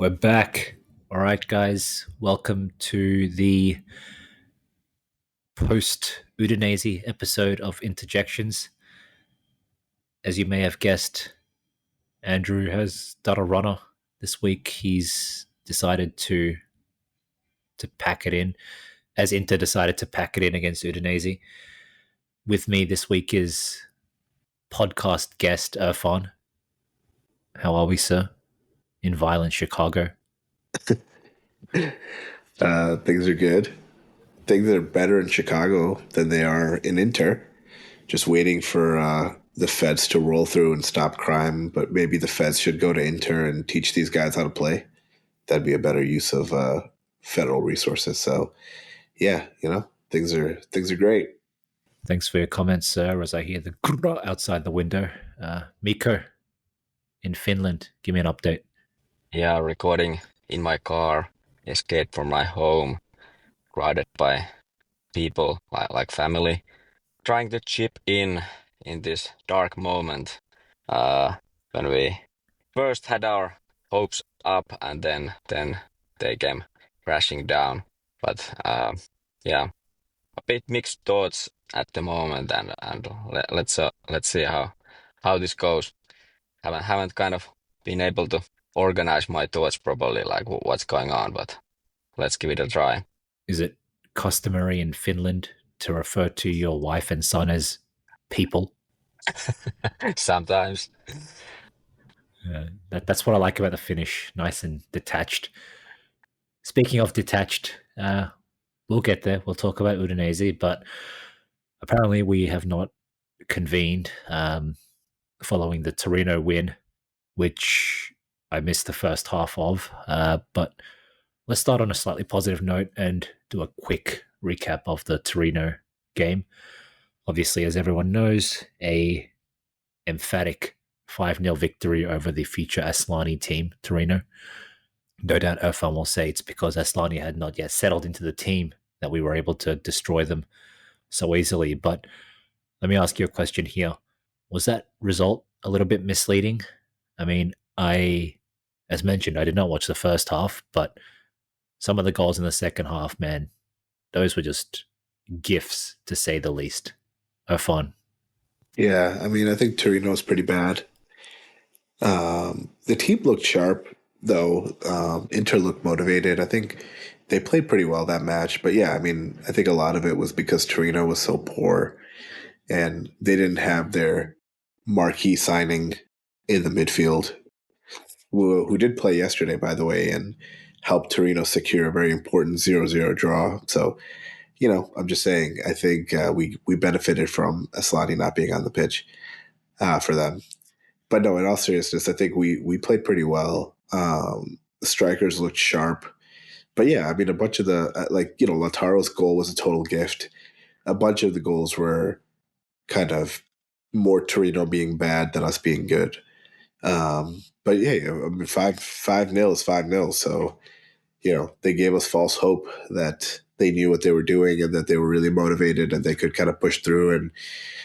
We're back. All right, guys. Welcome to the post Udinese episode of Interjections. As you may have guessed, Andrew has done a runner this week. He's decided to pack it in, as Inter decided to pack it in against Udinese. With me this week is podcast guest Irfan. How are we, sir? In violent Chicago. Things are good. Things are better in Chicago than they are in Inter. Just waiting for the feds to roll through and stop crime, but maybe the feds should go to Inter and teach these guys how to play. That'd be a better use of federal resources. So, yeah, things are great. Thanks for your comments, sir, as I hear the outside the window. Mikko, in Finland, give me an update. Yeah, recording in my car, escaped from my home, crowded by people like family, trying to chip in this dark moment when we first had our hopes up and then they came crashing down. But yeah, a bit mixed thoughts at the moment, and let's see how this goes. Haven't kind of been able to organize my thoughts properly, like what's going on, but let's give it a try. Is it customary in Finland to refer to your wife and son as people? Sometimes. That's what I like about the Finnish, nice and detached. Speaking of detached, we'll get there. We'll talk about Udinese, but apparently we have not convened following the Torino win, which I missed the first half of. But let's start on a slightly positive note and do a quick recap of the Torino game. Obviously, as everyone knows, a emphatic 5-0 victory over the future Asllani team, Torino. No doubt Irfan will say it's because Asllani had not yet settled into the team that we were able to destroy them so easily. But let me ask you a question here. Was that result a little bit misleading? I mean, as mentioned, I did not watch the first half, but some of the goals in the second half, man, those were just gifts, to say the least. Irfan. Yeah, I mean, I think Torino's pretty bad. The team looked sharp, though. Inter looked motivated. I think they played pretty well that match. But yeah, I mean, I think a lot of it was because Torino was so poor and they didn't have their marquee signing in the midfield, who did play yesterday, by the way, and helped Torino secure a very important 0-0 draw. So, I'm just saying, I think we benefited from Asllani not being on the pitch for them. But no, in all seriousness, I think we played pretty well. The strikers looked sharp. But yeah, I mean, a bunch of the, Lautaro's goal was a total gift. A bunch of the goals were kind of more Torino being bad than us being good. But yeah, I mean, 5-0 is 5-0. So, they gave us false hope that they knew what they were doing and that they were really motivated and they could kind of push through and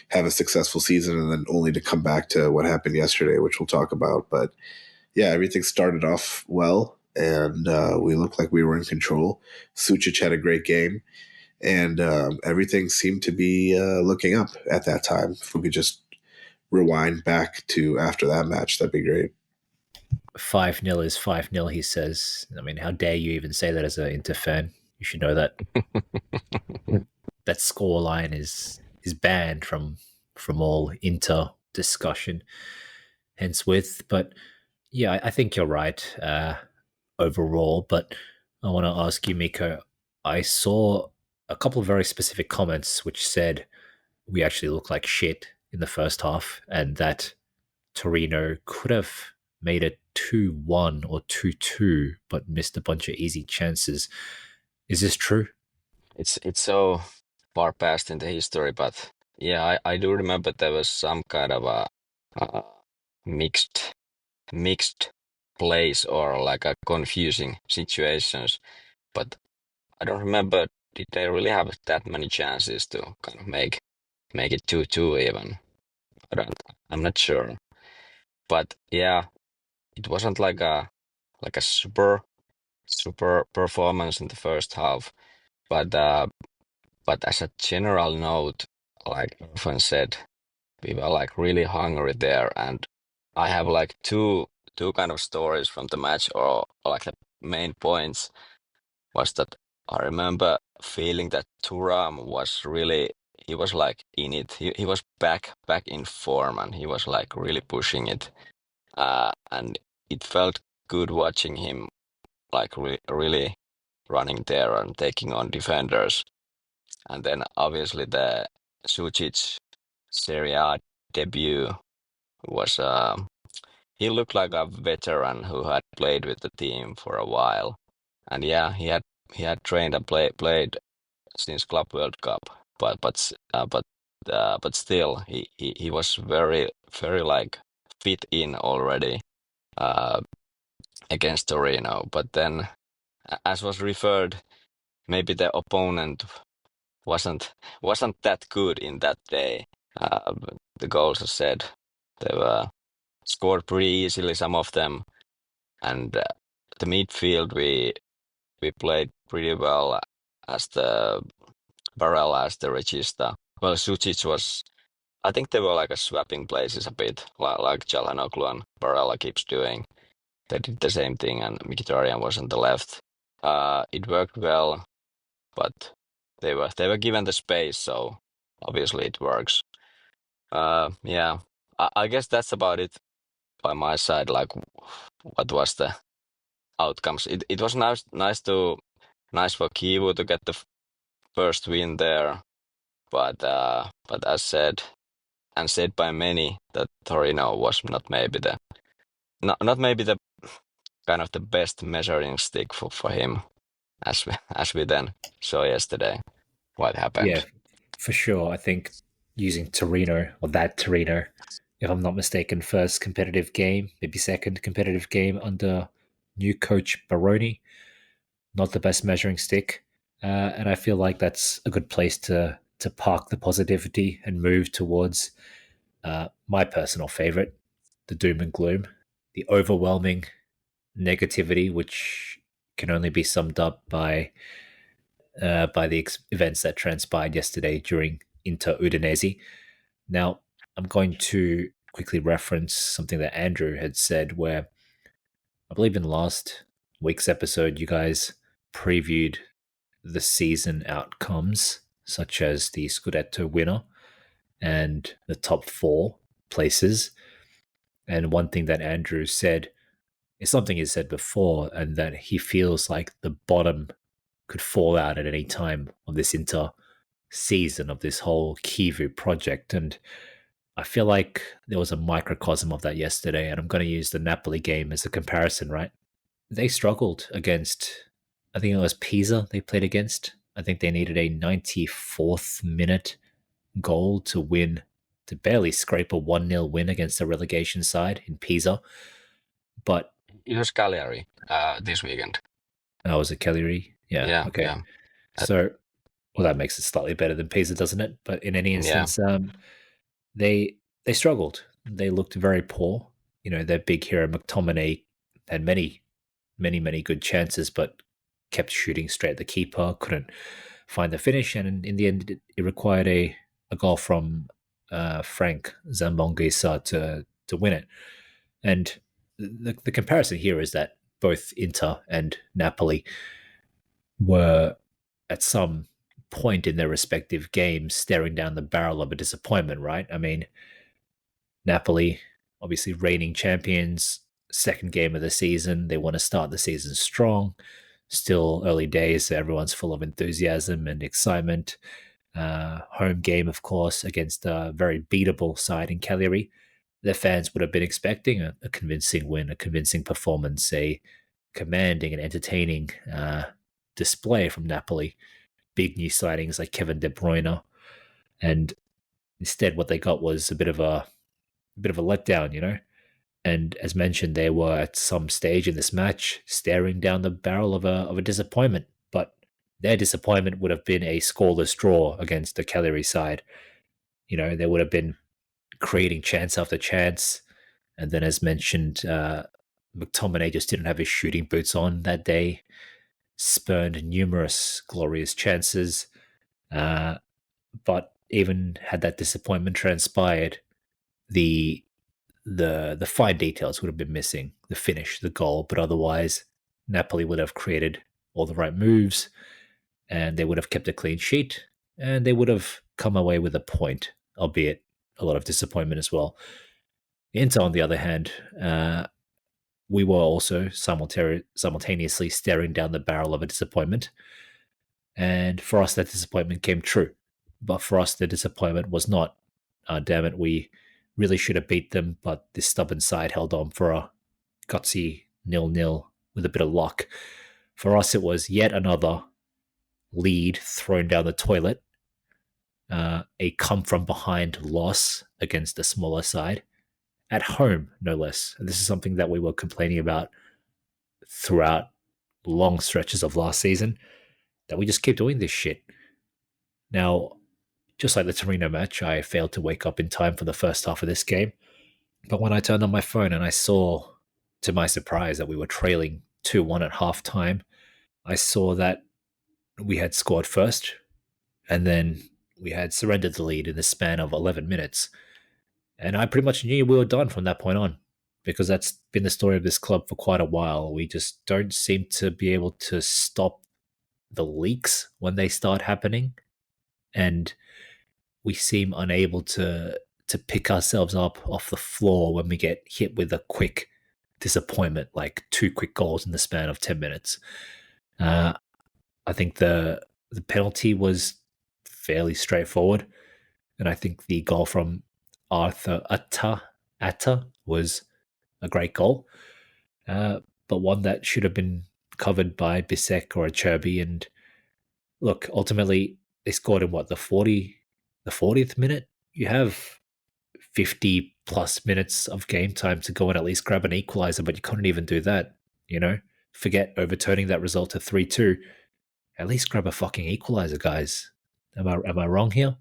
have a successful season, and then only to come back to what happened yesterday, which we'll talk about. But yeah, everything started off well, and we looked like we were in control. Sucic had a great game, and everything seemed to be looking up at that time. If we could just rewind back to after that match, that'd be great. 5-0 is 5-0, he says. I mean, how dare you even say that as an Inter fan? You should know that. That scoreline is banned from all Inter discussion, henceforth. But yeah, I think you're right overall. But I want to ask you, Mikko, I saw a couple of very specific comments which said we actually look like shit in the first half and that Torino could have made it 2-1 or 2-2, but missed a bunch of easy chances. Is this true? It's so far past in the history, but yeah, I do remember there was some kind of a mixed plays or like a confusing situations, but I don't remember, did they really have that many chances to kind of make it 2-2 even? I'm not sure. But yeah, it wasn't like a like a super performance in the first half. But as a general note, like Irfan said, we were like really hungry there, and I have like two kind of stories from the match, or like the main points was that I remember feeling that Thuram was really, he was like in it. He was back in form, and he was like really pushing it. And it felt good watching him like really running there and taking on defenders. And then obviously the Sucic Serie A debut was he looked like a veteran who had played with the team for a while. And yeah, he had trained and played since Club World Cup, but still he was very like fit in already uh, against Torino. But then, as was referred, maybe the opponent wasn't that good in that day. The goals, as said, they were scored pretty easily, some of them, and the midfield we played pretty well as the Barella as the regista. Well, Sucic was. I think they were like a swapping places a bit, like Çalhanoğlu and Barella keeps doing. They did the same thing, and Mkhitaryan was on the left. It worked well, but they were given the space, so obviously it works. Yeah, I guess that's about it by my side. Like, what was the outcomes? It was nice for Kivu to get the first win there, but as said and said by many, that Torino was not maybe the kind of the best measuring stick for him, as we then saw yesterday what happened. Yeah, for sure. I think using Torino, or that Torino, if I'm not mistaken, first competitive game, maybe second competitive game under new coach Baroni, not the best measuring stick. And I feel like that's a good place to park the positivity and move towards my personal favorite, the doom and gloom, the overwhelming negativity, which can only be summed up by the events that transpired yesterday during Inter-Udinese. Now, I'm going to quickly reference something that Andrew had said, where I believe in last week's episode, you guys previewed the season outcomes, such as the Scudetto winner and the top four places. And one thing that Andrew said is something he said before, and that he feels like the bottom could fall out at any time of this Inter season, of this whole Kivu project. And I feel like there was a microcosm of that yesterday, and I'm going to use the Napoli game as a comparison, right? They struggled against, I think it was Pisa they played against. I think they needed a 94th minute goal to win, to barely scrape a 1-0 win against the relegation side in Pisa. But It was Cagliari this weekend. oh, was it Cagliari? Yeah. Okay. Yeah. So, well, that makes it slightly better than Pisa, doesn't it? But in any instance, they struggled. They looked very poor. You know, their big hero McTominay had many good chances, but kept shooting straight at the keeper. Couldn't find the finish, and in the end, it required a goal from Frank Zambonguisa to win it. And the comparison here is that both Inter and Napoli were at some point in their respective games staring down the barrel of a disappointment, right? I mean, Napoli, obviously reigning champions, second game of the season. They want to start the season strong. Still early days, so everyone's full of enthusiasm and excitement. Home game, of course, against a very beatable side in Cagliari. Their fans would have been expecting a convincing win, a convincing performance, a commanding and entertaining display from Napoli. Big new signings like Kevin De Bruyne, and instead, what they got was a bit of a letdown, you know. And as mentioned, they were at some stage in this match staring down the barrel of a disappointment. But their disappointment would have been a scoreless draw against the Cagliari side. You know, they would have been creating chance after chance. And then, as mentioned, McTominay just didn't have his shooting boots on that day, spurned numerous glorious chances. But even had that disappointment transpired, the the fine details would have been missing, the finish, the goal, but otherwise Napoli would have created all the right moves and they would have kept a clean sheet and they would have come away with a point, albeit a lot of disappointment as well. Inter, on the other hand, we were also simultaneously staring down the barrel of a disappointment. And for us, that disappointment came true. But for us, the disappointment was not, damn it, we really should have beat them, but this stubborn side held on for a gutsy 0-0 with a bit of luck. For us, it was yet another lead thrown down the toilet, a come-from-behind loss against a smaller side, at home, no less. And this is something that we were complaining about throughout long stretches of last season, that we just keep doing this shit. Now, just like the Torino match, I failed to wake up in time for the first half of this game. But when I turned on my phone and I saw, to my surprise, that we were trailing 2-1 at halftime, I saw that we had scored first, and then we had surrendered the lead in the span of 11 minutes. And I pretty much knew we were done from that point on, because that's been the story of this club for quite a while. We just don't seem to be able to stop the leaks when they start happening, and we seem unable to pick ourselves up off the floor when we get hit with a quick disappointment, like 2 quick goals in the span of 10 minutes. I think the penalty was fairly straightforward, and I think the goal from Arthur Atta was a great goal, but one that should have been covered by Bisek or Acerbi. And look, ultimately, they scored in what, the 40th minute? You have 50 plus minutes of game time to go and at least grab an equalizer, but you couldn't even do that, you know? Forget overturning that result to 3-2. At least grab a fucking equalizer, guys. Am I wrong here?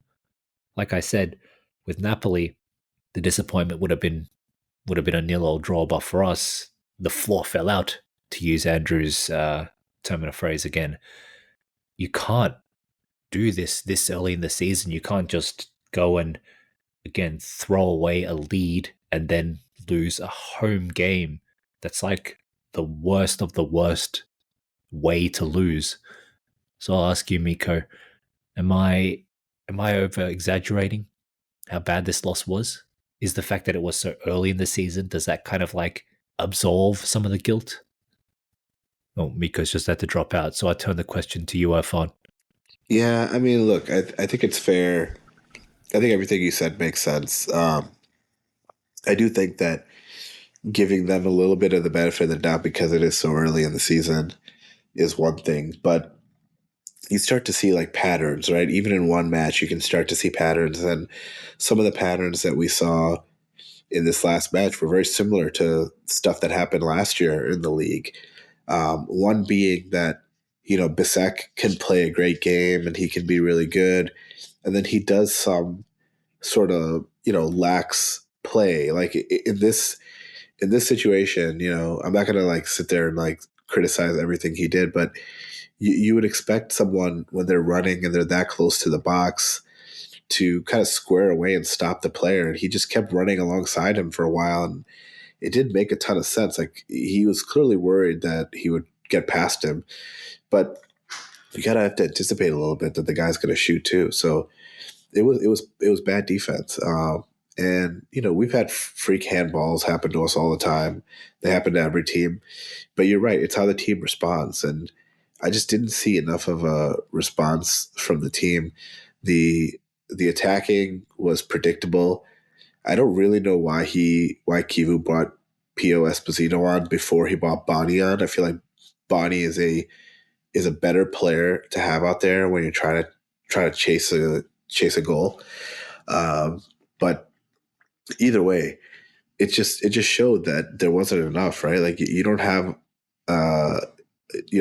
Like I said, with Napoli, the disappointment would have been a 0-0 draw, but for us, the floor fell out, to use Andrew's term and phrase again. You can't do this early in the season. You can't just go and, again, throw away a lead and then lose a home game. That's like the worst of the worst way to lose. So I'll ask you, Mikko, am I over exaggerating how bad this loss was? Is the fact that it was so early in the season, does that kind of like absolve some of the guilt? Oh, Mikko's just had to drop out, so I turn the question to you, Irfan. Yeah, I mean, look, I think it's fair. I think everything you said makes sense. I do think that giving them a little bit of the benefit of the doubt because it is so early in the season is one thing, but you start to see like patterns, right? Even in one match, you can start to see patterns, and some of the patterns that we saw in this last match were very similar to stuff that happened last year in the league. One being that, Bisek can play a great game and he can be really good, and then he does some sort of, lax play. Like in this situation, I'm not gonna like sit there and like criticize everything he did, but you would expect someone when they're running and they're that close to the box to kind of square away and stop the player. And he just kept running alongside him for a while, and it didn't make a ton of sense. Like he was clearly worried that he would get past him, but you gotta have to anticipate a little bit that the guy's going to shoot too. So it was bad defense. And we've had freak handballs happen to us all the time. They happen to every team, but you're right. It's how the team responds, and I just didn't see enough of a response from the team. The attacking was predictable. I don't really know why Kivu brought Pio Esposito on before he brought Bonnie on. I feel like Bonnie is a better player to have out there when you're trying to chase a goal. But either way, it just showed that there wasn't enough, right? Like you don't have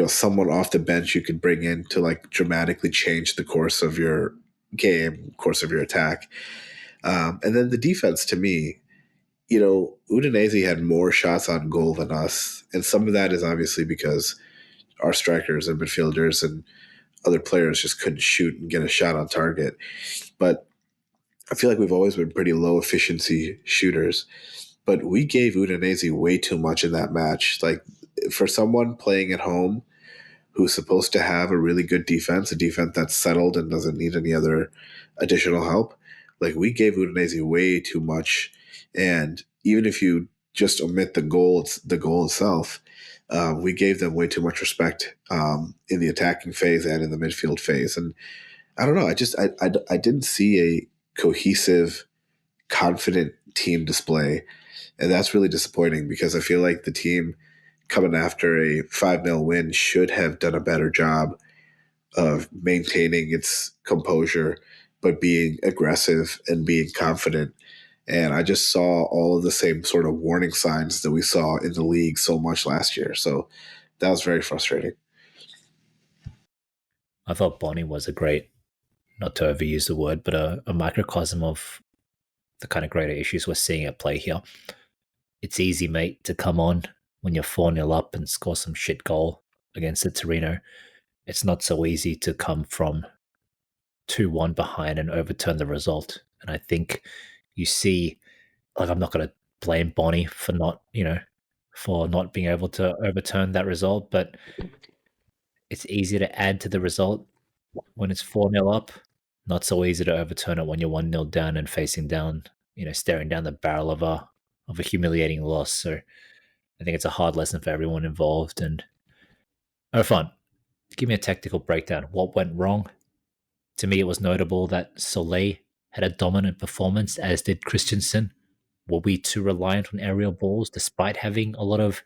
someone off the bench you could bring in to like dramatically change the course of your game, course of your attack. And then the defense, to me, Udinese had more shots on goal than us, and some of that is obviously because our strikers and midfielders and other players just couldn't shoot and get a shot on target. But I feel like we've always been pretty low efficiency shooters. But we gave Udinese way too much in that match. Like, for someone playing at home who's supposed to have a really good defense, a defense that's settled and doesn't need any other additional help, like, we gave Udinese way too much. And even if you just omit the goal itself, we gave them way too much respect in the attacking phase and in the midfield phase. And I don't know. I didn't see a cohesive, confident team display, and that's really disappointing because I feel like the team coming after a 5-0 win should have done a better job of maintaining its composure, but being aggressive and being confident. And I just saw all of the same sort of warning signs that we saw in the league so much last year. So that was very frustrating. I thought Bonnie was a great, not to overuse the word, but a microcosm of the kind of greater issues we're seeing at play here. It's easy, mate, to come on when you're 4-0 up and score some shit goal against the Torino. It's not so easy to come from 2-1 behind and overturn the result. And I think you see, like, I'm not going to blame Bonnie for not being able to overturn that result, but it's easy to add to the result when it's 4-0 up. Not so easy to overturn it when you're 1-0 down and facing down, staring down the barrel of a humiliating loss. So I think it's a hard lesson for everyone involved. And Irfan, give me a tactical breakdown. What went wrong? To me, it was notable that Soleil had a dominant performance, as did Christensen. Were we too reliant on aerial balls despite having a lot of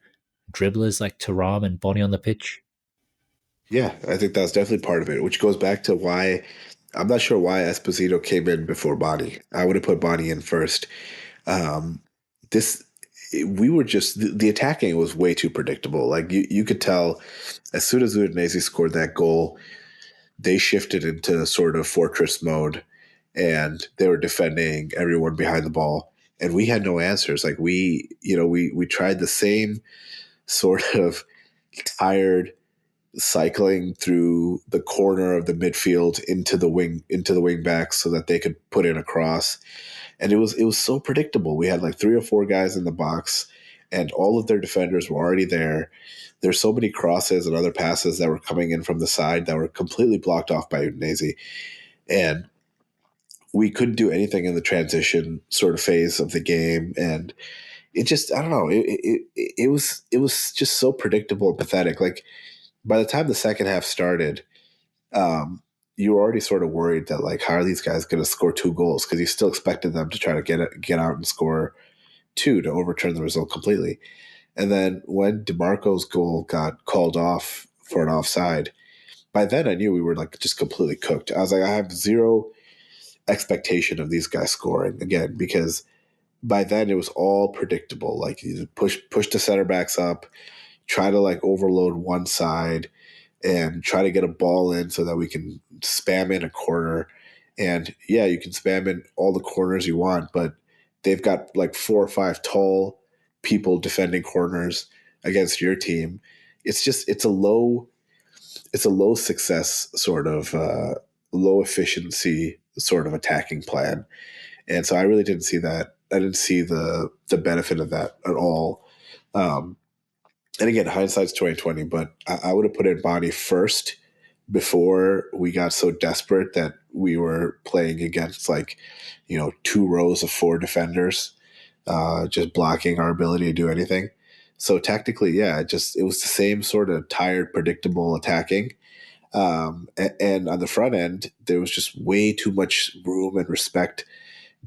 dribblers like Thuram and Bonnie on the pitch? Yeah, I think that's definitely part of it, which goes back to why I'm not sure why Esposito came in before Bonnie. I would have put Bonnie in first. This we were just the attacking was way too predictable. Like, you could tell as soon as Udinese scored that goal, they shifted into sort of fortress mode, and they were defending everyone behind the ball, and we had no answers. Like, we tried the same sort of tired cycling through the corner of the midfield into the wing backs so that they could put in a cross, and it was so predictable. We had like 3 or 4 guys in the box, and all of their defenders were already there. There's so many crosses and other passes that were coming in from the side that were completely blocked off by Udinese, and we couldn't do anything in the transition sort of phase of the game. And it just, I don't know, it was just so predictable and pathetic. Like, by the time the second half started, you were already sort of worried that, like, how are these guys going to score 2 goals? Because you still expected them to try to get out and score 2 to overturn the result completely. And then when DeMarco's goal got called off for an offside, by then I knew we were, like, just completely cooked. I was like, I have zero expectation of these guys scoring again, because by then it was all predictable. Like, you push the center backs up, try to, like, overload one side and try to get a ball in so that we can spam in a corner. And yeah, you can spam in all the corners you want, but they've got like 4 or 5 tall people defending corners against your team. It's a low success sort of low efficiency sort of attacking plan. And so I really didn't see that. I didn't see the benefit of that at all. And again, hindsight's 2020, but I would have put in Bonnie first before we got so desperate that we were playing against, like, 2 rows of 4 defenders, just blocking our ability to do anything. So tactically, yeah, it was the same sort of tired, predictable attacking. And on the front end, there was just way too much room and respect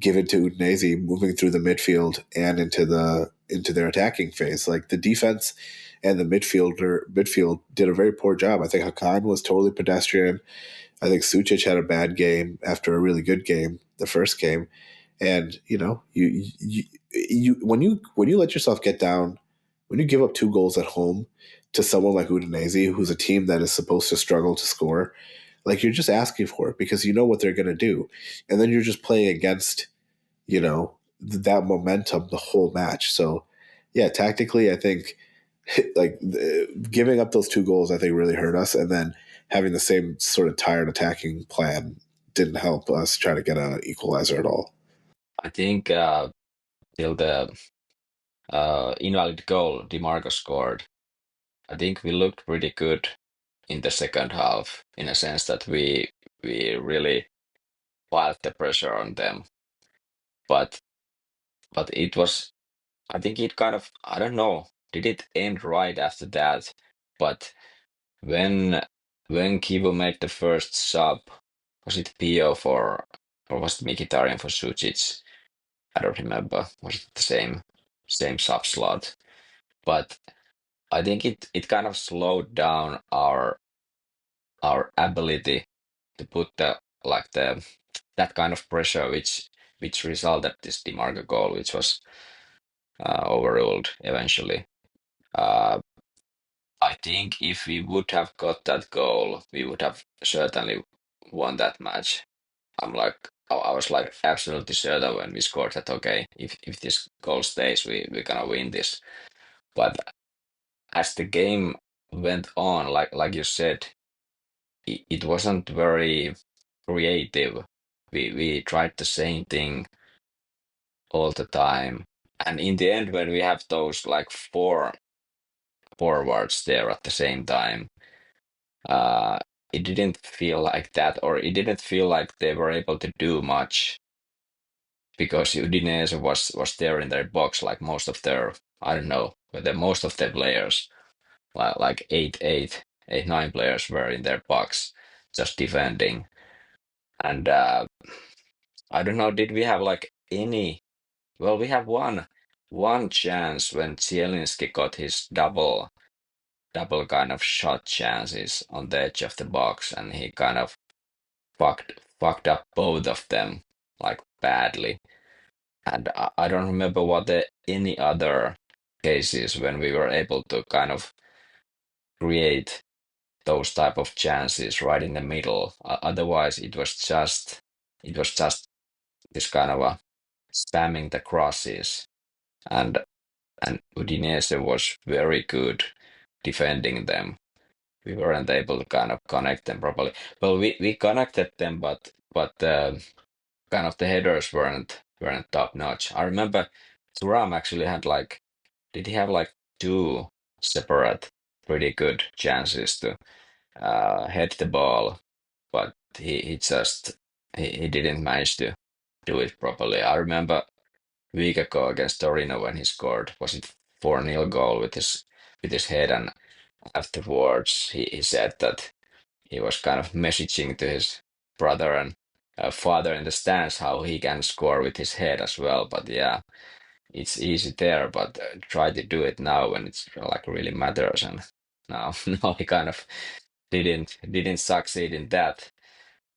given to Udinese moving through the midfield and into their attacking phase. Like, the defense and the midfield did a very poor job. I think Hakan was totally pedestrian. I think Sucic had a bad game after a really good game, the first game. And you when you let yourself get down, when you give up 2 goals at home to someone like Udinese, who's a team that is supposed to struggle to score, like, you're just asking for it because you know what they're going to do. And then you're just playing against, that momentum the whole match. So, yeah, tactically, I think like giving up those 2 goals, I think really hurt us, and then having the same sort of tired attacking plan didn't help us try to get an equalizer at all. I think till the invalid goal DiMarco scored, I think we looked pretty good in the second half, in a sense that we really piled the pressure on them. But it was, I think it kind of, I don't know, did it end right after that? But when Kivu made the first sub, was it Pio for, or was it Mkhitaryan for Sucic? I don't remember. Was it the same sub slot? But I think it kind of slowed down our ability to put the that kind of pressure which resulted this DiMarco goal, which was overruled eventually. I think if we would have got that goal, we would have certainly won that match. I was like absolutely certain when we scored that, okay, if this goal stays, we're gonna win this. But as the game went on, like you said, it wasn't very creative. We tried the same thing all the time. And in the end, when we have those like 4 forwards there at the same time, uh, it didn't feel like that, or it didn't feel like they were able to do much because Udinese was there in their box, like most of their, I don't know, whether most of their players, like 9 players were in their box just defending. And I don't know, did we have like any? Well, we have one chance when Zielinski got his double kind of shot chances on the edge of the box, and he kind of fucked up both of them like badly. And I don't remember what any other cases when we were able to kind of create those type of chances right in the middle. Otherwise, it was just this kind of a spamming the crosses, and Udinese was very good defending them. We weren't able to kind of connect them properly. Well, we connected them, but kind of the headers weren't top notch. I remember Thuram actually had like, did he have like 2 separate pretty good chances to head the ball, but he didn't manage to do it properly. I remember a week ago against Torino when he scored, was it 4-0 goal with his head, and afterwards he said that he was kind of messaging to his brother and father in the stands how he can score with his head as well. But yeah, it's easy there, but try to do it now when it's like really matters. And now, now he kind of didn't succeed in that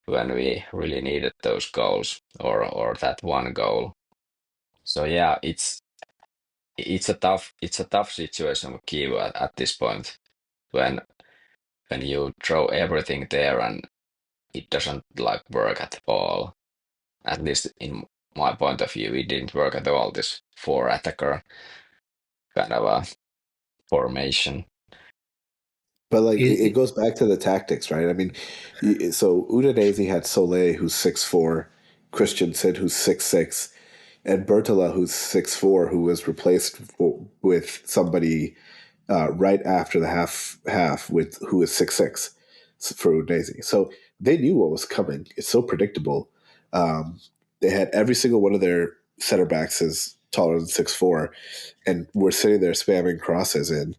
when we really needed those goals or that one goal. So yeah, it's a tough situation with Kivu at this point when you throw everything there and it doesn't like work at all. At least in my point of view, it didn't work at all. This 4 attacker kind of a formation. But like it It, goes back to the tactics, right? I mean, so Udinese had Soleil, who's 6'4", Christensen, who's 6'6", and Bertola, who's 6'4", who was replaced with somebody right after the half with who is 6'6" for Udinese. So they knew what was coming. It's so predictable. They had every single one of their center backs is taller than 6'4", and we're sitting there spamming crosses in.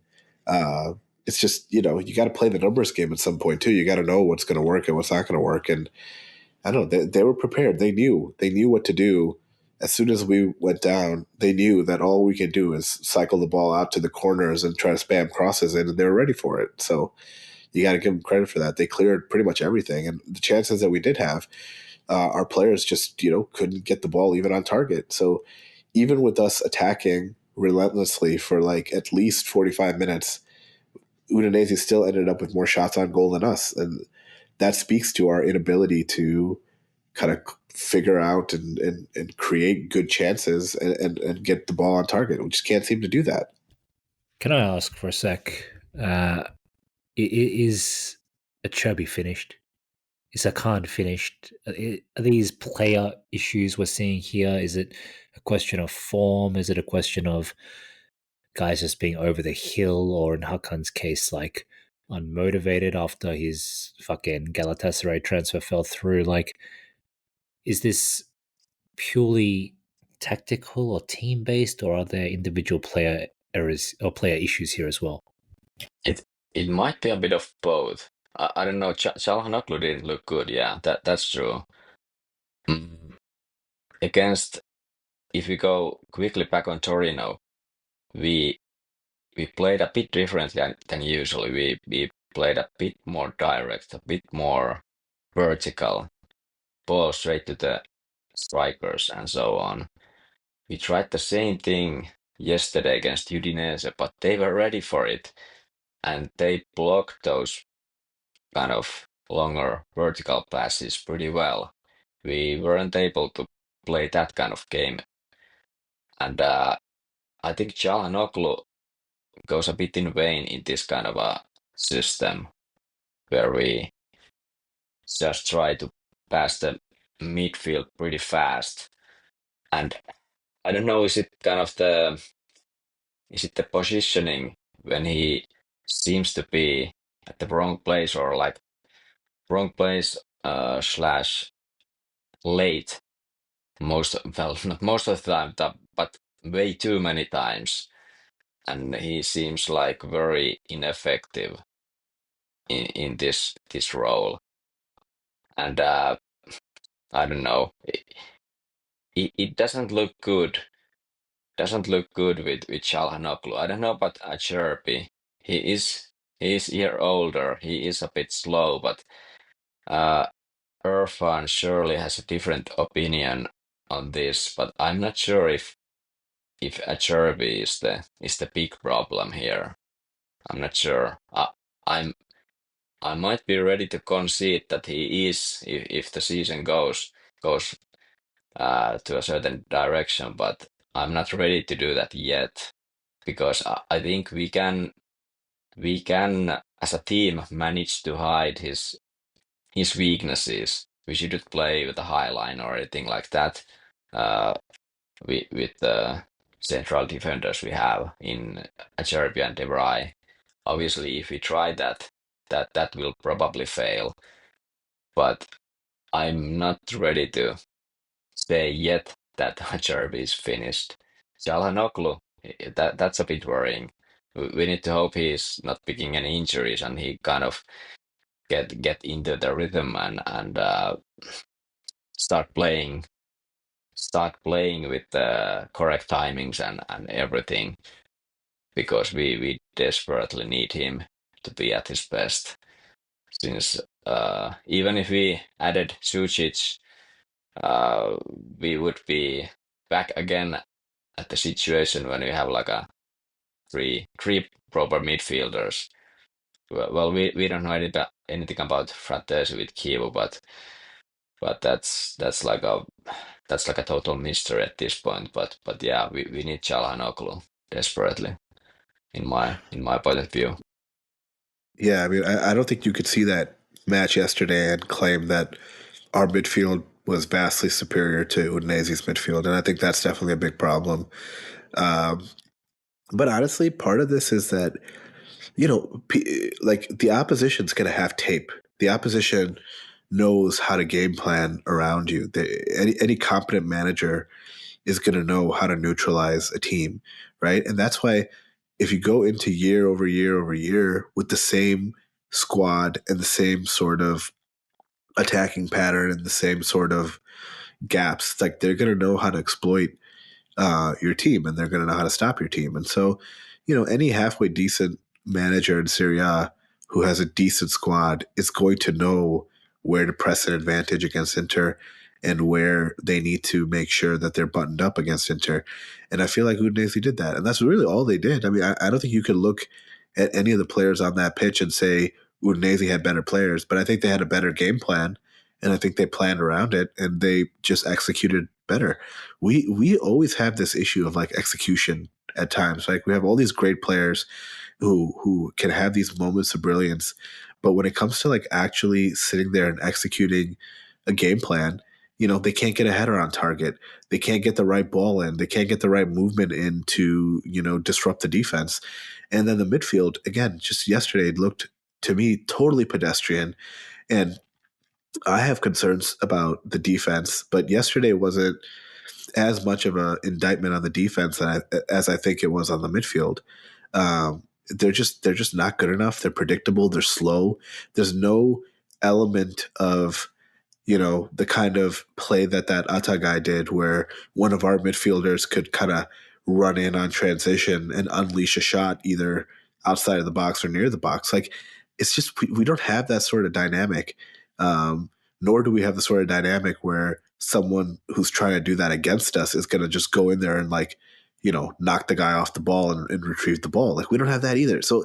It's just, you got to play the numbers game at some point too. You got to know what's going to work and what's not going to work. And I don't know, they were prepared. They knew what to do. As soon as we went down, they knew that all we could do is cycle the ball out to the corners and try to spam crosses in, and they were ready for it. So you got to give them credit for that. They cleared pretty much everything. And the chances that we did have, our players just, couldn't get the ball even on target. So even with us attacking relentlessly for like at least 45 minutes, Udinese still ended up with more shots on goal than us. And that speaks to our inability to kind of figure out and create good chances and get the ball on target. We just can't seem to do that. Can I ask for a sec? Is Acerbi finished? Is Akan finished? Are these player issues we're seeing here? Is it a question of form? Is it a question of guys just being over the hill, or in Hakan's case, like unmotivated after his fucking Galatasaray transfer fell through? Like, is this purely tactical or team based, or are there individual player errors or player issues here as well? It might be a bit of both. I don't know. Çalhanoğlu didn't look good. Yeah, that's true. Mm, Against, if we go quickly back on Torino, we played a bit differently than usually. We played a bit more direct, a bit more vertical, ball straight to the strikers and so on. We tried the same thing yesterday against Udinese, but they were ready for it, and they blocked those kind of longer vertical passes pretty well. We weren't able to play that kind of game, and I think Çalhanoğlu goes a bit in vain in this kind of a system where we just try to pass the midfield pretty fast. And I don't know, is it the positioning when he seems to be at the wrong place, or like wrong place slash late not most of the time, but way too many times, and he seems like very ineffective in this role. And I don't know, it doesn't look good. Doesn't look good with Çalhanoğlu. I don't know about Acerbi. He is a year older. He is a bit slow, but uh, Irfan surely has a different opinion on this. But I'm not sure if Acerbi is the big problem here. I'm not sure. I might be ready to concede that he is if the season goes to a certain direction, but I'm not ready to do that yet, because I think we can as a team manage to hide his weaknesses. We shouldn't play with a high line or anything like that. Uh, with the central defenders we have in Acerbi and De Vrij. Obviously, if we try that will probably fail. But I'm not ready to say yet that Acerbi is finished. Çalhanoğlu, that's a bit worrying. We need to hope he's not picking any injuries and he kind of get into the rhythm and start playing with the correct timings and everything, because we desperately need him to be at his best. Since even if we added Sucic, we would be back again at the situation when we have like a three proper midfielders. Well, we don't know anything about Fratesi with Kivu, but that's like a total mystery at this point. But yeah, we need Çalhanoğlu desperately, in my point of view. Yeah, I mean, I don't think you could see that match yesterday and claim that our midfield was vastly superior to Udinese's midfield, and I think that's definitely a big problem. But honestly, part of this is that like the opposition's going to have tape. The opposition knows how to game plan around you. Any competent manager is going to know how to neutralize a team, right? And that's why if you go into year over year over year with the same squad and the same sort of attacking pattern and the same sort of gaps, like they're going to know how to exploit your team and they're going to know how to stop your team. And so, any halfway decent manager in Serie A who has a decent squad is going to know where to press an advantage against Inter and where they need to make sure that they're buttoned up against Inter. And I feel like Udinese did that. And that's really all they did. I mean, I don't think you can look at any of the players on that pitch and say Udinese had better players, but I think they had a better game plan and I think they planned around it and they just executed better. We always have this issue of like execution at times. Like we have all these great players who can have these moments of brilliance, but when it comes to like actually sitting there and executing a game plan, they can't get a header on target. They can't get the right ball in. They can't get the right movement in to, disrupt the defense. And then the midfield, again, just yesterday, it looked to me totally pedestrian. And I have concerns about the defense, but yesterday wasn't as much of an indictment on the defense as I think it was on the midfield. They're just not good enough. They're predictable. They're slow. There's no element of the kind of play that Atta guy did, where one of our midfielders could kind of run in on transition and unleash a shot either outside of the box or near the box. Like it's just we don't have that sort of dynamic. Nor do we have the sort of dynamic where someone who's trying to do that against us is going to just go in there and like, knock the guy off the ball and retrieve the ball. Like we don't have that either. So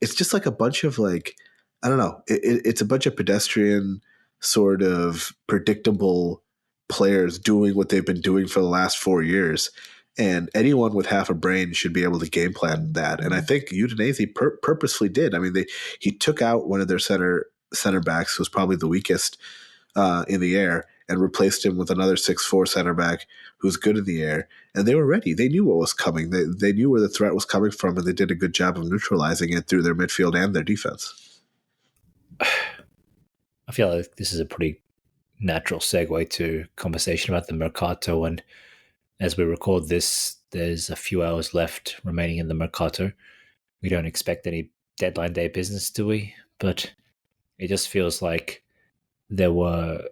it's just like a bunch of like, I don't know. It's a bunch of pedestrian sort of predictable players doing what they've been doing for the last 4 years. And anyone with half a brain should be able to game plan that. And I think Udinese purposefully did. I mean, he took out one of their center backs, who was probably the weakest in the air, and replaced him with another 6'4" center back who's good in the air. And they were ready. They knew what was coming. They knew where the threat was coming from, and they did a good job of neutralizing it through their midfield and their defense. I feel like this is a pretty natural segue to conversation about the Mercato. And as we record this, there's a few hours left remaining in the Mercato. We don't expect any deadline day business, do we? But it just feels like there were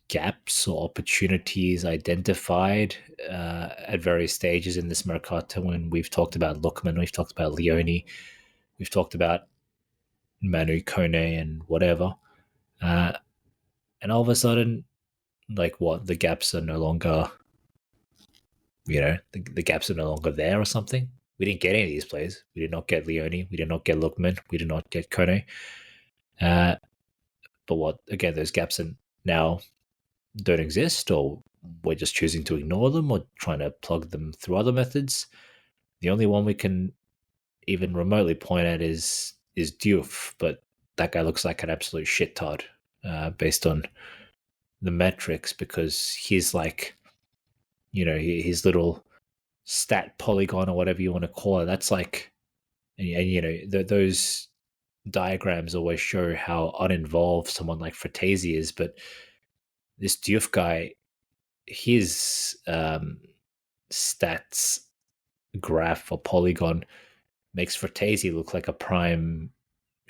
gaps or opportunities identified at various stages in this Mercato. When we've talked about Lookman, we've talked about Leone, we've talked about Manu Kone and whatever. And all of a sudden, like what, the gaps are no longer, the gaps are no longer there or something. We didn't get any of these players. We did not get Leone. We did not get Lookman. We did not get Kone. But what, again, those gaps are now don't exist, or we're just choosing to ignore them or trying to plug them through other methods. The only one we can even remotely point at is Diouf, but that guy looks like an absolute shit tard based on the metrics, because he's like, his little stat polygon or whatever you want to call it, that's like, and those diagrams always show how uninvolved someone like Fratesi is, but this Diouf guy, his stats graph or polygon makes Fratesi look like a prime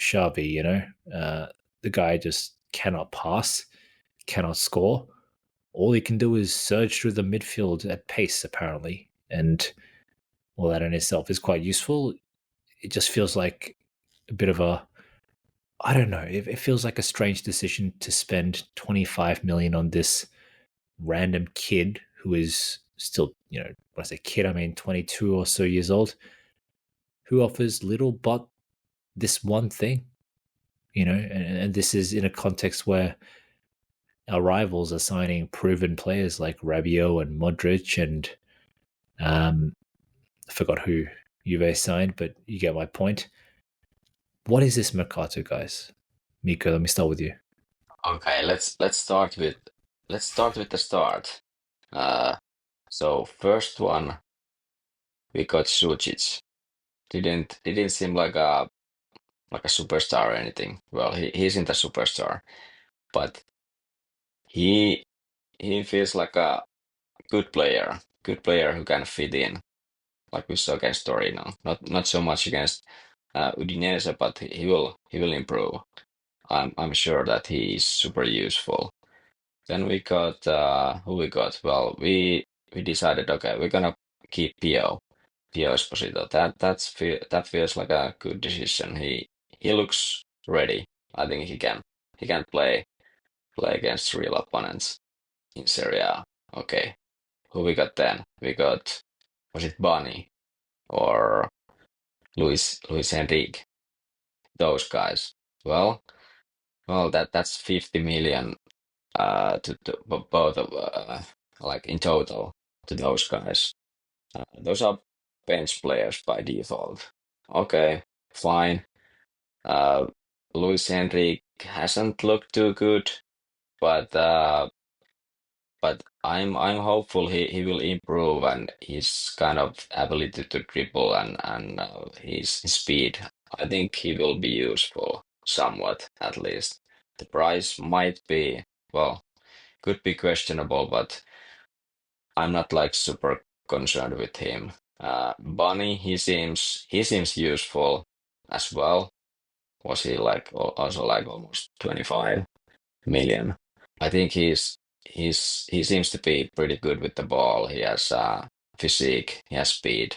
Xavi, the guy just cannot pass, cannot score. All he can do is surge through the midfield at pace, apparently. And while that in itself is quite useful, it just feels like a bit of a, I don't know, it feels like a strange decision to spend 25 million on this random kid who is still, when I say kid, I mean 22 or so years old, who offers little but this one thing, and this is in a context where our rivals are signing proven players like Rabiot and Modric, and I forgot who Juve signed, but you get my point. What is this Mercato, guys? Mikko, let me start with you. Okay, let's start with the start. So first one, we got Sucic. Didn't seem like a superstar or anything. Well, he isn't a superstar, but he feels like a good player who can fit in, like we saw against Torino. Not so much against Udinese, but he will improve. I'm sure that he is super useful. Then we got who we got? Well, we decided, okay, we're gonna keep Pio Esposito. That feels like a good decision. He looks ready. I think he can play against real opponents in Serie A. Okay, who we got then? We got, was it Bani or Luis Enrique? Those guys. Well, that's 50 million to both of like in total to those guys. Those are bench players by default. Okay, fine. Luis Henrique hasn't looked too good, but I'm hopeful he will improve and his kind of ability to dribble and his speed. I think he will be useful somewhat at least. The price might be, well, could be questionable, but I'm not like super concerned with him. Bunny, he seems useful as well. Was he like also like almost 25 million? I think he seems to be pretty good with the ball. He has physique, he has speed.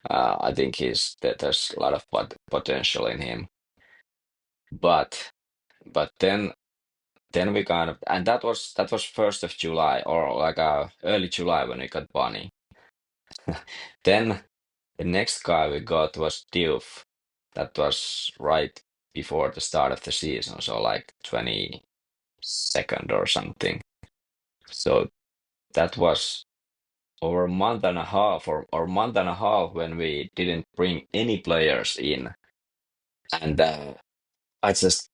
I think there's a lot of potential in him. But then we kind of, and that was 1st of July or like early July when we got Bunny. Then the next guy we got was Diouf. That was right before the start of the season, so like 22nd or something. So that was over a month and a half or month and a half when we didn't bring any players in. And I just,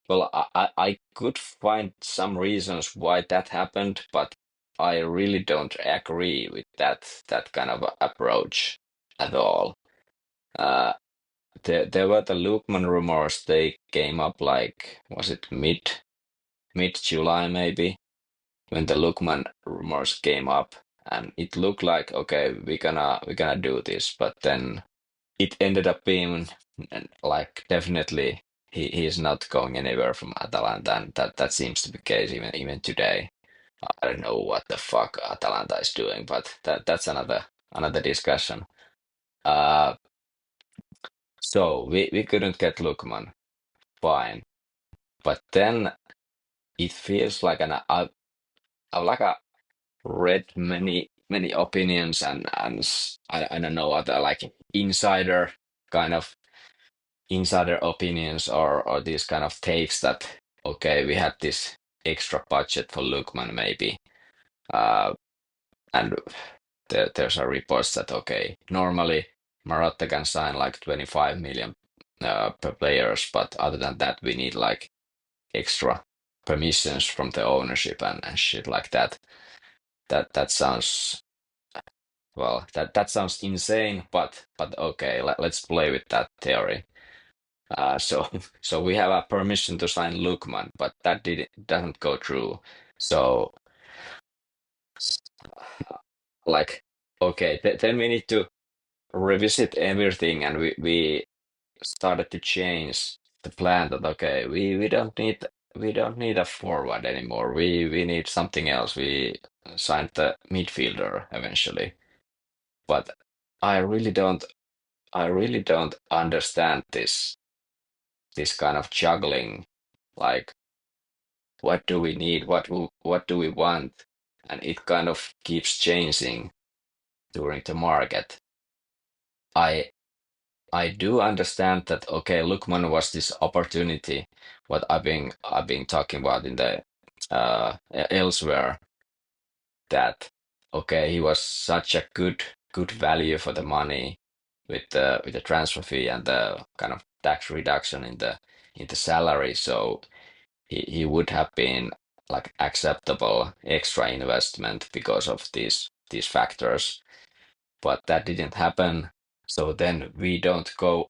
well, I could find some reasons why that happened, but I really don't agree with that kind of approach at all. Uh, there were the Lookman rumors. They came up like, was it mid-July maybe, when the Lookman rumors came up, and it looked like okay, we're gonna do this, but then it ended up being like definitely he is not going anywhere from Atalanta, and that seems to be the case even today. I don't know what the fuck Atalanta is doing, but that's another discussion. Uh, so we couldn't get Lookman, fine, but then it feels like I've like a read many opinions and I don't know other like kind of insider opinions or these kind of takes that okay, we had this extra budget for Lookman maybe, uh, and there's a reports that okay, normally Marotta can sign like 25 million per players, but other than that we need like extra permissions from the ownership and shit like that. That sounds, well, that sounds insane, but okay, let's play with that theory. So so we have a permission to sign Lookman, but that doesn't go through. So like okay, then we need to revisit everything, and we started to change the plan that okay, we don't need a forward anymore. We need something else. We signed the midfielder eventually, but I really don't. I really don't understand this kind of juggling. Like, what do we need? What do we want? And it kind of keeps changing during the market. I I do understand that okay, Lookman was this opportunity, what I've been talking about in the elsewhere, that okay, he was such a good value for the money with the transfer fee and the kind of tax reduction in the salary. So he would have been like acceptable extra investment because of these factors, but that didn't happen. So then we don't go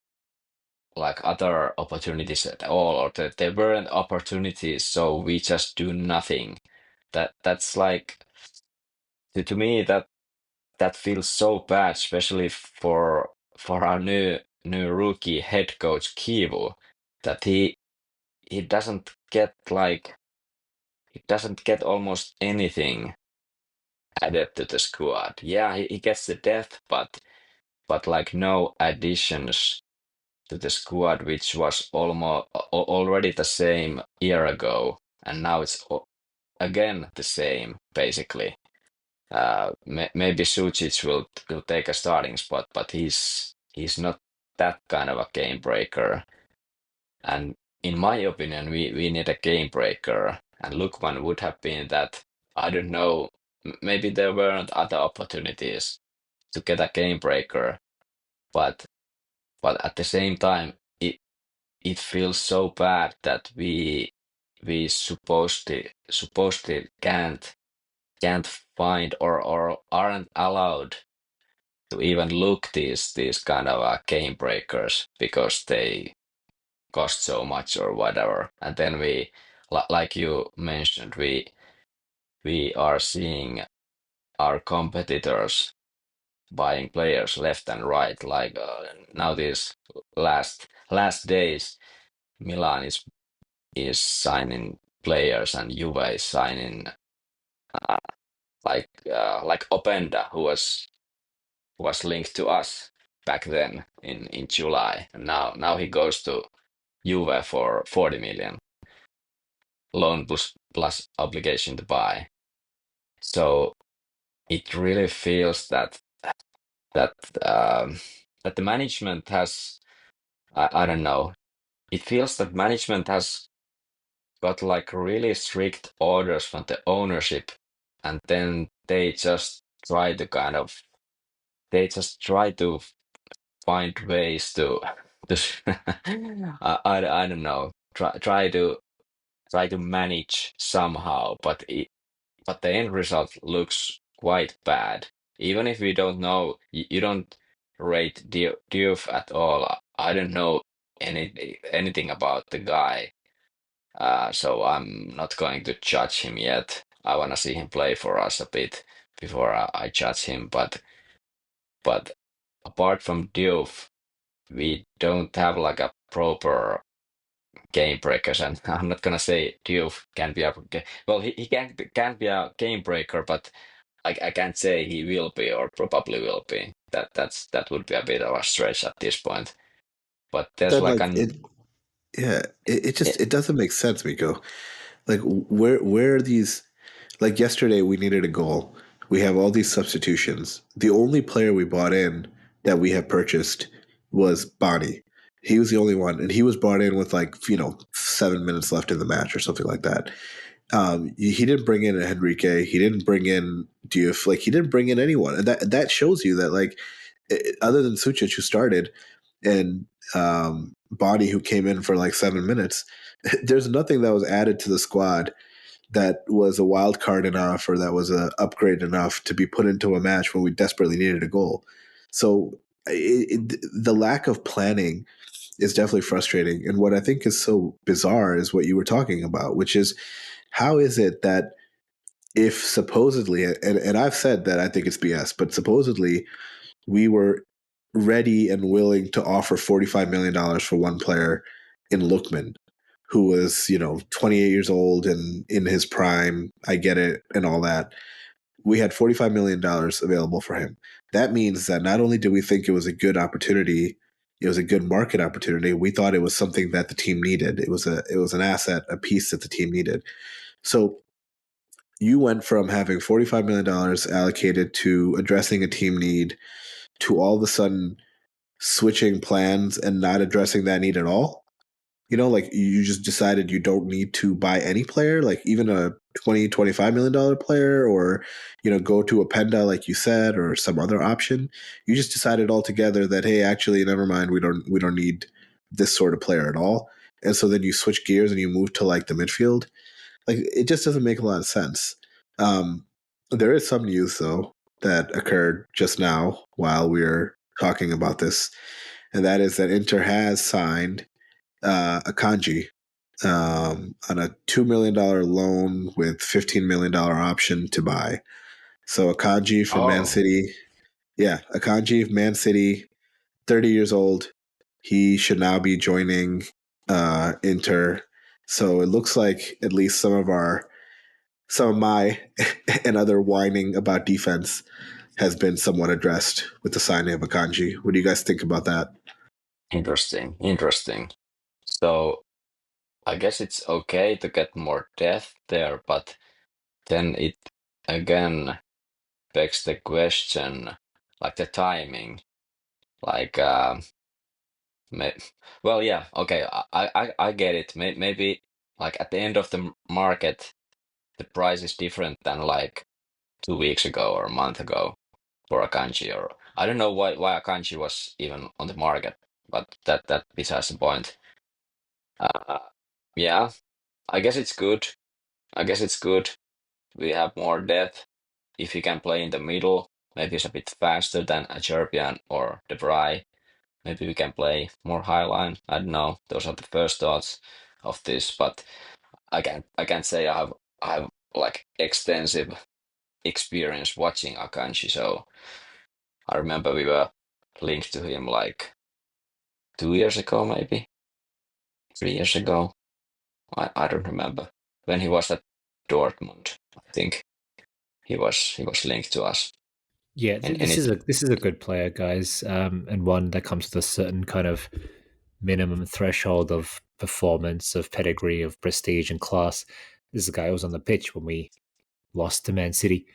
like other opportunities at all, or that there weren't opportunities, so we just do nothing. That's like to me that feels so bad, especially for our new rookie head coach Kivu, that he doesn't get like he doesn't get almost anything added to the squad. Yeah, he gets the depth, but like no additions to the squad, which was almost already the same year ago, and now it's again the same basically. Maybe Sucic will take a starting spot, but he's not that kind of a game breaker. And in my opinion, we need a game breaker, and Lookman would have been that, I don't know, maybe there weren't other opportunities to get a game breaker, but at the same time, it feels so bad that we supposedly can't find or aren't allowed to even look these kind of game breakers because they cost so much or whatever. And then like you mentioned, we are seeing our competitors buying players left and right. Like now these last days, Milan is signing players and Juve is signing uh, like Openda, who was linked to us back then in July, and now he goes to Juve for 40 million loan plus obligation to buy. So it really feels that um, that the management has, I don't know, it feels that management has got like really strict orders from the ownership, and then they just try to find ways to I don't know, try to manage somehow, but the end result looks quite bad. Even if we don't know, you don't rate Diouf at all. I don't know anything about the guy, so I'm not going to judge him yet. I want to see him play for us a bit before I judge him. But apart from Diouf, we don't have like a proper game breakers, and I'm not gonna say Diouf can be well, he can be a game breaker, but I can't say he will be or probably will be. That would be a bit of a stretch at this point. But But there's then, like like an it, yeah, it it, just it doesn't make sense, Miko. Like where are these? Like yesterday, we needed a goal. We have all these substitutions. The only player we bought in that we have purchased was Bonnie. He was the only one, and he was brought in with 7 minutes left in the match or something like that. He didn't bring in Henrique. He didn't bring in Diouf. Like he didn't bring in anyone, and that shows you that other than Sucic who started and Bonnie who came in for like 7 minutes, there's nothing that was added to the squad that was a wild card enough or that was a upgrade enough to be put into a match when we desperately needed a goal. So the lack of planning is definitely frustrating. And what I think is so bizarre is what you were talking about, which is how is it that if supposedly, and I've said that I think it's BS, but supposedly we were ready and willing to offer $45 million for one player in Lookman, who was, 28 years old and in his prime. I get it and all that. We had $45 million available for him. That means that not only did we think it was a good opportunity, it was a good market opportunity. We thought it was something that the team needed. It was an asset, a piece that the team needed. So you went from having $45 million allocated to addressing a team need to all of a sudden switching plans and not addressing that need at all. Like you just decided you don't need to buy any player, like even a $25 million player, or go to a Penda like you said, or some other option. You just decided altogether that, hey, actually, never mind, we don't need this sort of player at all. And so then you switch gears and you move to like the midfield. Like it just doesn't make a lot of sense. um there is some news though that occurred just now while we were talking about this, and that is that Inter has signed akanji on a $2 million loan with $15 million option to buy. So Akanji from Man oh, City, yeah, Akanji of Man City, 30 years old. He should now be joining Inter. So it looks like at least some of my and other whining about defense has been somewhat addressed with the signing of Akanji. What do you guys think about that? interesting. So I guess it's okay to get more depth there, but then it again begs the question, like the timing, like may, well, yeah, okay, I get it. Maybe like at the end of the market, the price is different than like 2 weeks ago or a month ago for akanji, or I don't know why akanji was even on the market, but that besides the point. Uh, yeah, I guess it's good. I guess it's good. We have more depth. If he can play in the middle, maybe he's a bit faster than a Cherpian or De Vrij. Maybe we can play more high line. I don't know. Those are the first thoughts of this, but I can't say I have like extensive experience watching Akanji. So I remember we were linked to him like 2 years ago, maybe 3 years ago. I don't remember when he was at Dortmund. I think he was linked to us. Yeah, And it this is a good player, guys, and one that comes with a certain kind of minimum threshold of performance, of pedigree, of prestige and class. This is a guy who was on the pitch when we lost to Man City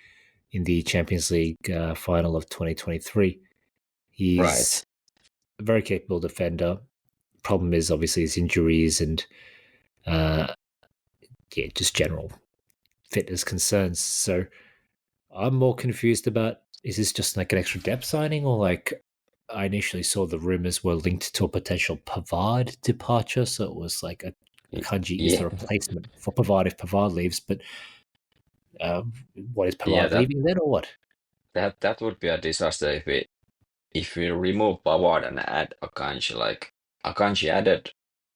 in the Champions League final of 2023. He's right. a very capable defender. Problem is obviously his injuries and uh, yeah, just general fitness concerns. So I'm more confused about, is this just like an extra depth signing, or like I initially saw the rumors were linked to a potential Pavard departure, so it was like a Kanji is the Yeah, replacement for Pavard if Pavard leaves, but what is yeah. Pavard That leaving then, or what? that that would be a disaster if we remove pavard and add akanji. Like akanji added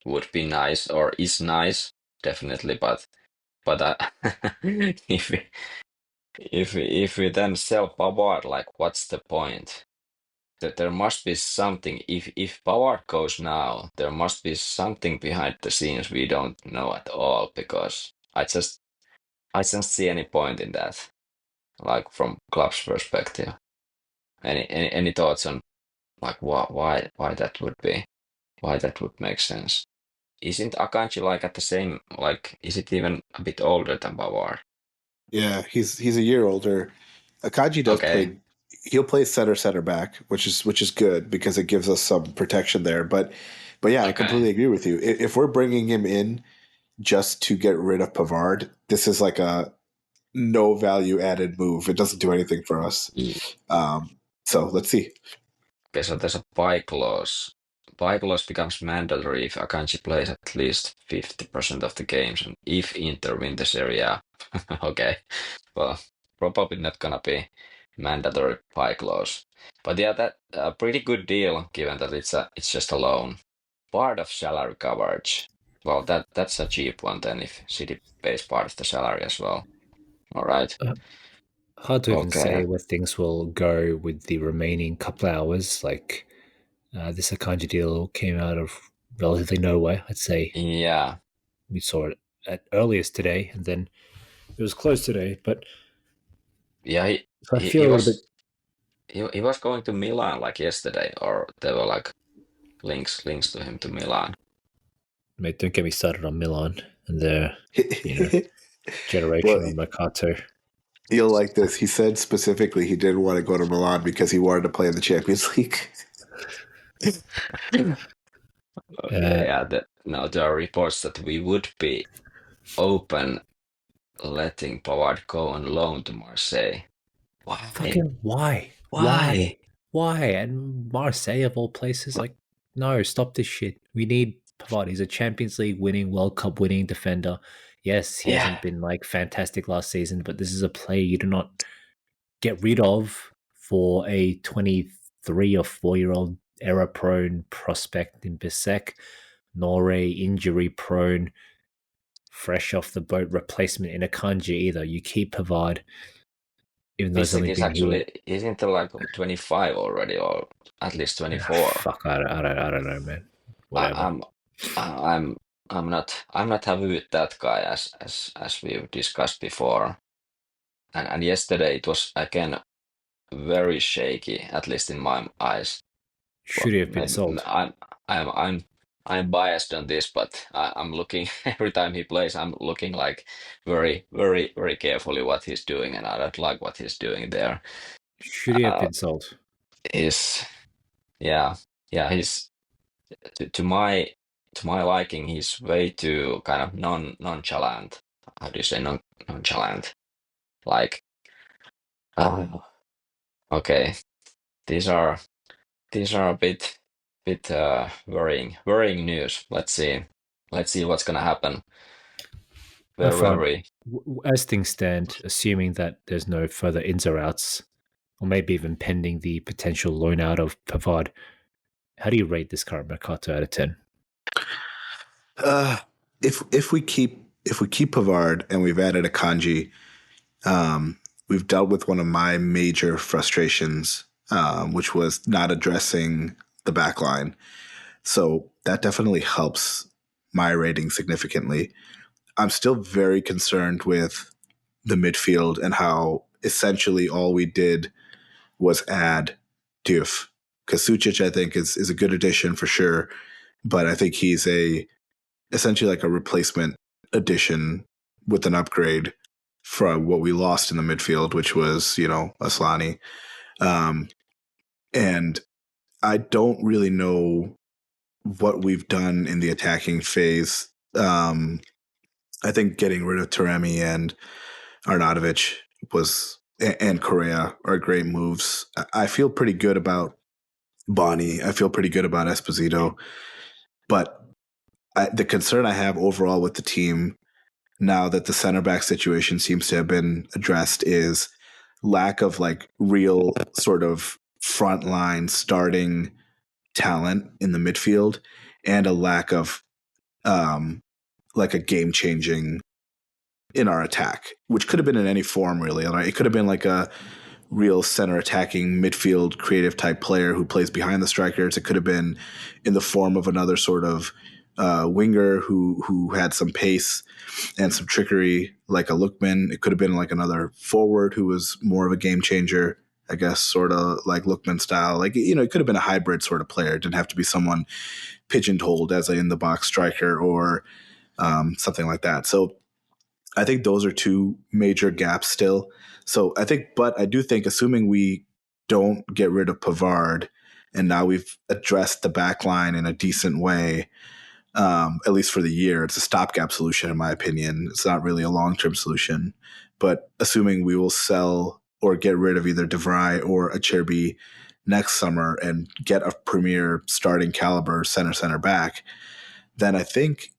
would be nice or is nice, definitely. But if we if we then sell pavard, like what's the point? That there must be something. If pavard goes now, there must be something behind the scenes we don't know at all, because I just see any point in that, like from club's perspective. Any thoughts on like why that would be? Why that would make sense? Isn't Akanji like at the same, like is it even a bit older than Bavard? Yeah, he's a year older. Akaji does Okay, play. He'll play center back, which is good because it gives us some protection there. But yeah, I okay. completely agree with you. If we're bringing him in just to get rid of Pavard, this is like a no value added move. It doesn't do anything for us. Um, so let's see. Okay, so there's a buy clause. Buy clause becomes mandatory if Akanji plays at least 50% of the games and if Inter win the Serie A. Okay, well, probably not gonna be mandatory buy clause. But yeah, that a pretty good deal given that it's just a loan. Part of salary coverage. Well, that's a cheap one then if City pays part of the salary as well. All right. Uh, Hard to even say Okay. where things will go with the remaining couple hours. Like this Akanji deal came out of relatively nowhere. I'd say Yeah. we saw it at earliest today, and then it was closed today. But Yeah, he, so I he, feel he a little bit. was he was going to Milan like yesterday, or there were like links to him to Milan. Mate, don't get me started on Milan and their, you know, Well, generational Mercato. you'll like this. He said specifically he didn't want to go to Milan because he wanted to play in the Champions League. Uh, Okay, yeah, now there are reports that we would be open letting Pavard go on loan to Marseille. Why? Fucking why? Why? Why? And Marseille of all places, like, no, stop this shit. We need Pavard. He's a Champions League winning, World Cup winning defender. Yes, he Yeah. hasn't been like fantastic last season, but this is a player you do not get rid of for a 23 or 4-year-old error prone prospect in Bisek, nor a injury prone, fresh off the boat replacement in Akanji either. You keep Pavard, even though he's Bissek only is been here. actually isn't he like 25 already, or at least 24. Fuck, I don't know, man. I, Whatever. I'm I'm I'm not happy with that guy, as we've discussed before. And yesterday it was again very shaky, at least in my eyes. Should Well, he have been maybe sold? I'm biased on this, but I'm looking every time he plays. I'm looking like very, very, very carefully what he's doing, and I don't like what he's doing there. Should he have Uh, been sold? is Yeah, yeah. He's to my to my liking, he's way too kind of nonchalant. How do you say nonchalant? Like, oh, okay, these are a bit worrying news. Let's see what's gonna happen. Irfan, Very. as things stand, assuming that there's no further ins or outs, or maybe even pending the potential loan out of Pavard, how do you rate this current Mercato out of 10? If we keep Pavard and we've added akanji, we've dealt with one of my major frustrations, which was not addressing the back line. So that definitely helps my rating significantly. I'm still very concerned with the midfield and how essentially all we did was add Diouf. Because Sucic, I think, is a good addition for sure, but I think he's essentially like a replacement addition with an upgrade from what we lost in the midfield, which was, Aslani. And I don't really know what we've done in the attacking phase. I think getting rid of Taremi and Arnautovic and Correa are great moves. I feel pretty good about Bonnie. I feel pretty good about Esposito. But the concern I have overall with the team, now that the center back situation seems to have been addressed, is lack of like real sort of frontline starting talent in the midfield, and a lack of like a game changing in our attack, which could have been in any form really. It could have been like a real center attacking midfield creative type player who plays behind the strikers. It could have been in the form of another sort of winger who had some pace and some trickery, like a Lookman. It could have been like another forward who was more of a game changer, I guess, sort of like Lookman style. Like, it could have been a hybrid sort of player. It didn't have to be someone pigeonholed as a in the box striker or something like that. So I think those are two major gaps still. So but I do think, assuming we don't get rid of Pavard, and now we've addressed the back line in a decent way, at least for the year, it's a stopgap solution, in my opinion. It's not really a long-term solution. But assuming we will sell or get rid of either DeVry or Acerbi next summer and get a premier starting caliber center back, then I think,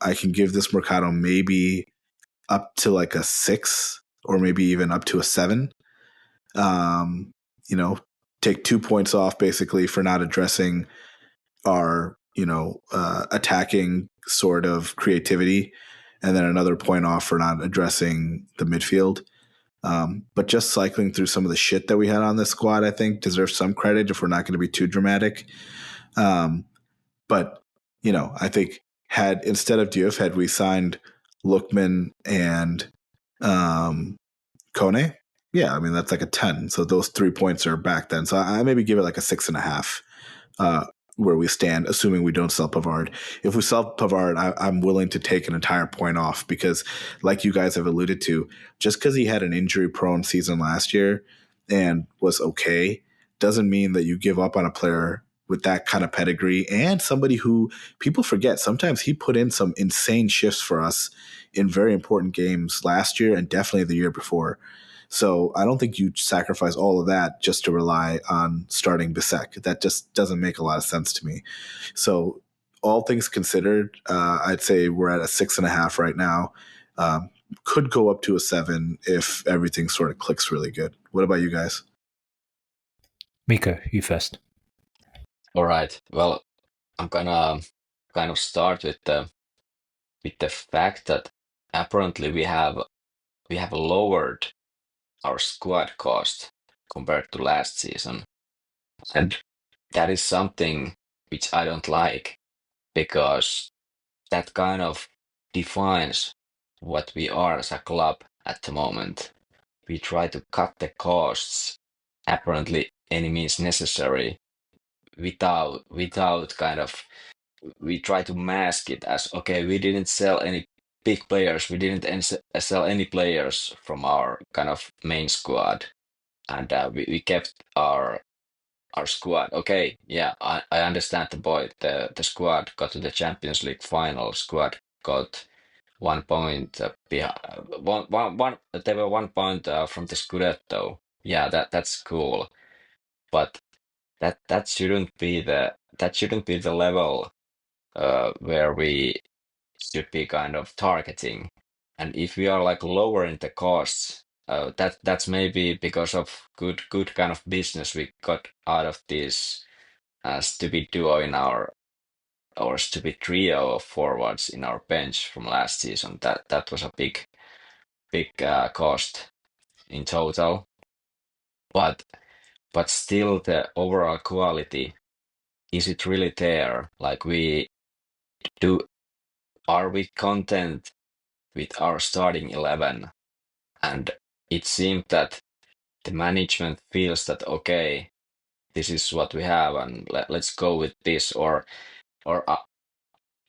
I can give this Mercato maybe up to like a 6 or maybe even up to a 7. Um, take 2 points off basically for not addressing our, attacking sort of creativity, and then another point off for not addressing the midfield. But just cycling through some of the shit that we had on this squad, I think deserves some credit if we're not going to be too dramatic. But, I think instead of Diouf, had we signed Lookman and Kone, yeah, I mean, that's like a 10. So those 3 points are back then. So I maybe give it like a 6.5, where we stand, assuming we don't sell Pavard. If we sell Pavard, I'm willing to take an entire point off, because like you guys have alluded to, just because he had an injury prone season last year and was okay, doesn't mean that you give up on a player with that kind of pedigree, and somebody who people forget, sometimes he put in some insane shifts for us in very important games last year and definitely the year before. So I don't think you sacrifice all of that just to rely on starting Bisek. That just doesn't make a lot of sense to me. So all things considered, I'd say we're at a 6.5 right now. Could go up to a 7 if everything sort of clicks really good. What about you guys? Mikko, you first. All right. Well, I'm gonna kind of start with the fact that apparently we have lowered our squad cost compared to last season, and that is something which I don't like, because that kind of defines what we are as a club at the moment. We try to cut the costs apparently any means necessary, without kind of, we try to mask it as, okay, we didn't sell any big players, we didn't sell any players from our kind of main squad, and we kept our squad. Okay, yeah, I understand the point. The squad got to the Champions League final. Squad got 1 point they were 1 point from the Scudetto. Yeah, that's cool. But that shouldn't be the level where we should be kind of targeting. And if we are like lowering the costs, that's maybe because of good kind of business we got out of this stupid duo in our stupid trio of forwards in our bench from last season. That was a big cost in total. But still, the overall quality, is it really there? Like do are we content with our starting 11? And it seemed that the management feels that okay, this is what we have, and let's go with this. Or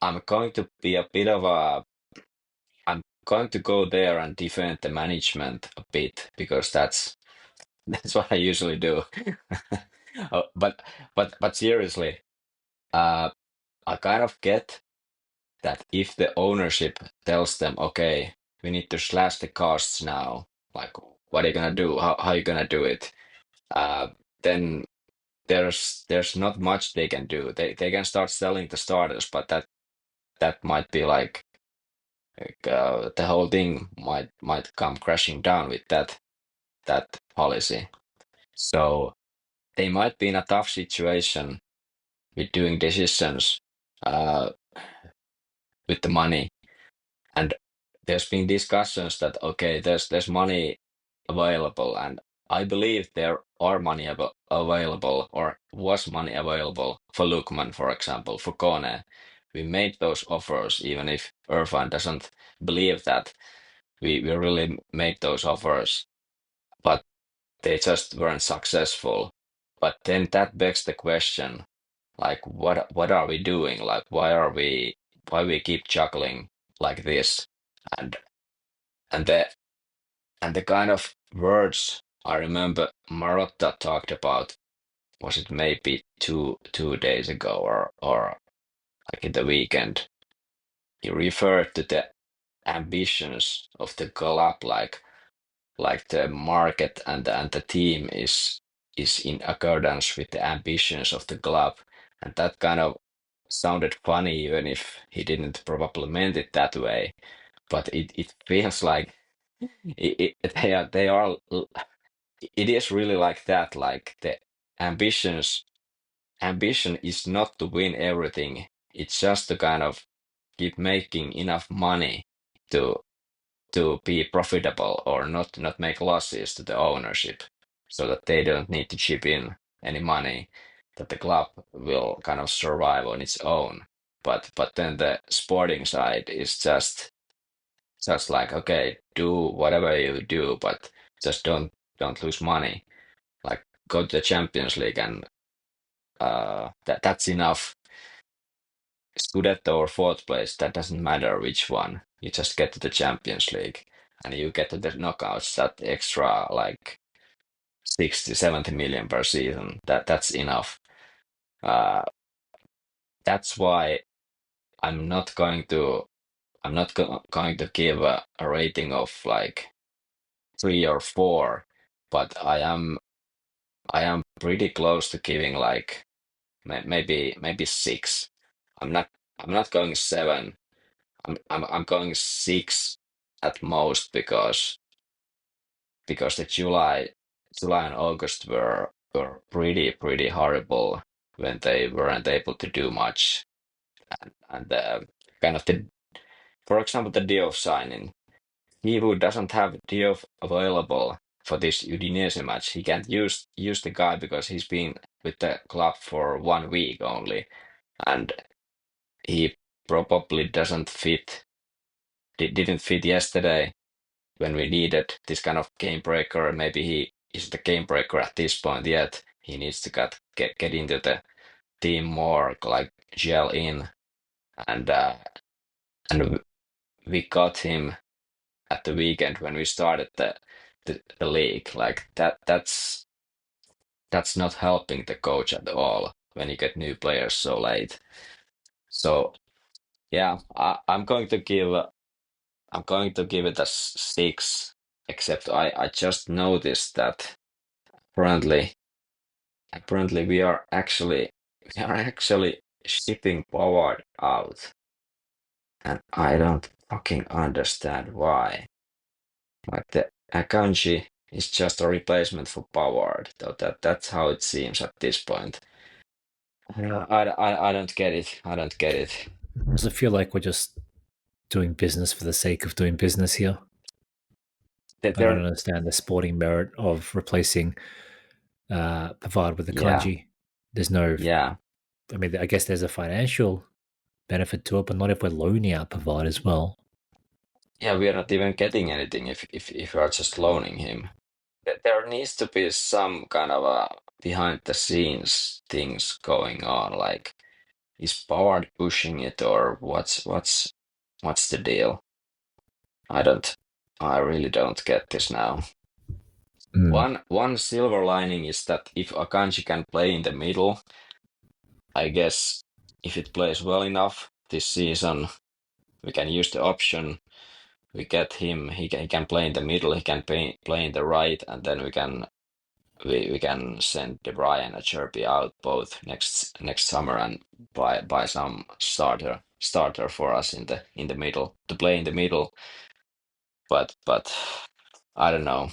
I'm going to be a bit of a I'm going to go there and defend the management a bit because that's what I usually do. But seriously, uh, I kind of get that if the ownership tells them, okay, we need to slash the costs now, like what are you gonna do? How are you gonna do it? Uh, then there's not much they can do. They can start selling the starters, but that might be like the whole thing might come crashing down with that policy. So they might be in a tough situation with doing decisions uh, with the money. And there's been discussions that okay, there's money available, and I believe there are money available or was money available for Lukman, for example, for Kone. We made those offers, even if Irfan doesn't believe that we really made those offers, but they just weren't successful. But then that begs the question, like what are we doing? Like why we keep juggling like this? And and the and the kind of words I remember Marotta talked about, was it maybe two days ago or like in the weekend? He referred to the ambitions of the club, like the market and the team is in accordance with the ambitions of the club, and that kind of sounded funny, even if he didn't probably meant it that way. But it feels like they are it is really like that. Like the ambition is not to win everything. It's just to kind of keep making enough money to to be profitable or not make losses to the ownership, so that they don't need to chip in any money, that the club will kind of survive on its own. But then the sporting side is just like okay, do whatever you do, but just don't lose money. Like go to the Champions League, and that's enough. Scudetto or fourth place, that doesn't matter which one. You just get to the Champions League and you get to the knockouts, that extra like 60, 70 million per season. That's enough. Uh, that's why I'm not going to going to give a rating of like 3 or 4, but I am pretty close to giving like maybe 6. I'm not I'm not going 7. I'm going 6 at most, because the July and August were pretty horrible when they weren't able to do much, and kind of for example, the Diouf signing. He who doesn't have Diouf available for this Udinese match, he can't use the guy because he's been with the club for 1 week only, and he probably doesn't fit. Didn't fit yesterday when we needed this kind of game breaker. Maybe he is the game breaker at this point yet. He needs to get into the team more, like gel in, and we got him at the weekend when we started the league. Like that's not helping the coach at all when you get new players so late. So yeah, I'm going to give it a 6. Except I just noticed that apparently we are actually shipping pavard out, and I don't fucking understand why. Like the akanji is just a replacement for pavard, though that's how it seems at this point. I don't get it. I don't get it. Does it feel like we're just doing business for the sake of doing business here? That I don't they're understand the sporting merit of replacing Pavard with the Yeah, kanji. There's no, yeah, I mean, I guess there's a financial benefit to it, but not if we're loaning out Pavard as well. yeah. We are not even getting anything if we are just loaning him. There needs to be some kind of a behind the scenes things going on. Like, is Power pushing it, or what's the deal? I don't. I really don't get this now. Mm. One silver lining is that if Akanji can play in the middle, I guess if it plays well enough this season, we can use the option. We get him. He can play in the middle. He can play in the right, and then we can send De Bruyne and Cherby out both next summer and buy some starter for us in the middle to play in the middle. But I don't know.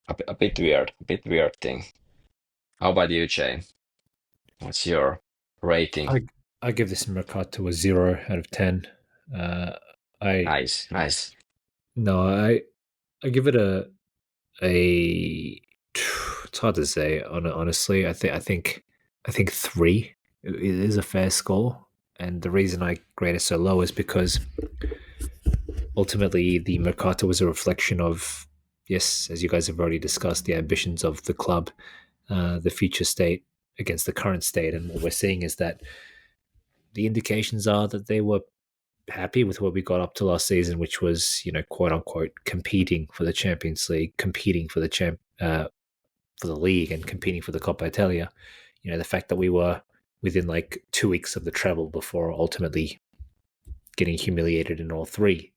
A bit weird. A bit weird thing. How about you, Jay? What's your rating? I give this Mercato a 0 out of 10. I Nice, nice. no, I give it a. It's hard to say. Honestly, I think 3. It is a fair score, and the reason I grade it so low is because ultimately the Mercato was a reflection of, yes, as you guys have already discussed, the ambitions of the club, the future state against the current state, and what we're seeing is that the indications are that they were happy with what we got up to last season, which was, quote unquote, competing for the Champions League, competing for for the league, and competing for the Coppa Italia. The fact that we were within like 2 weeks of the treble before ultimately getting humiliated in all 3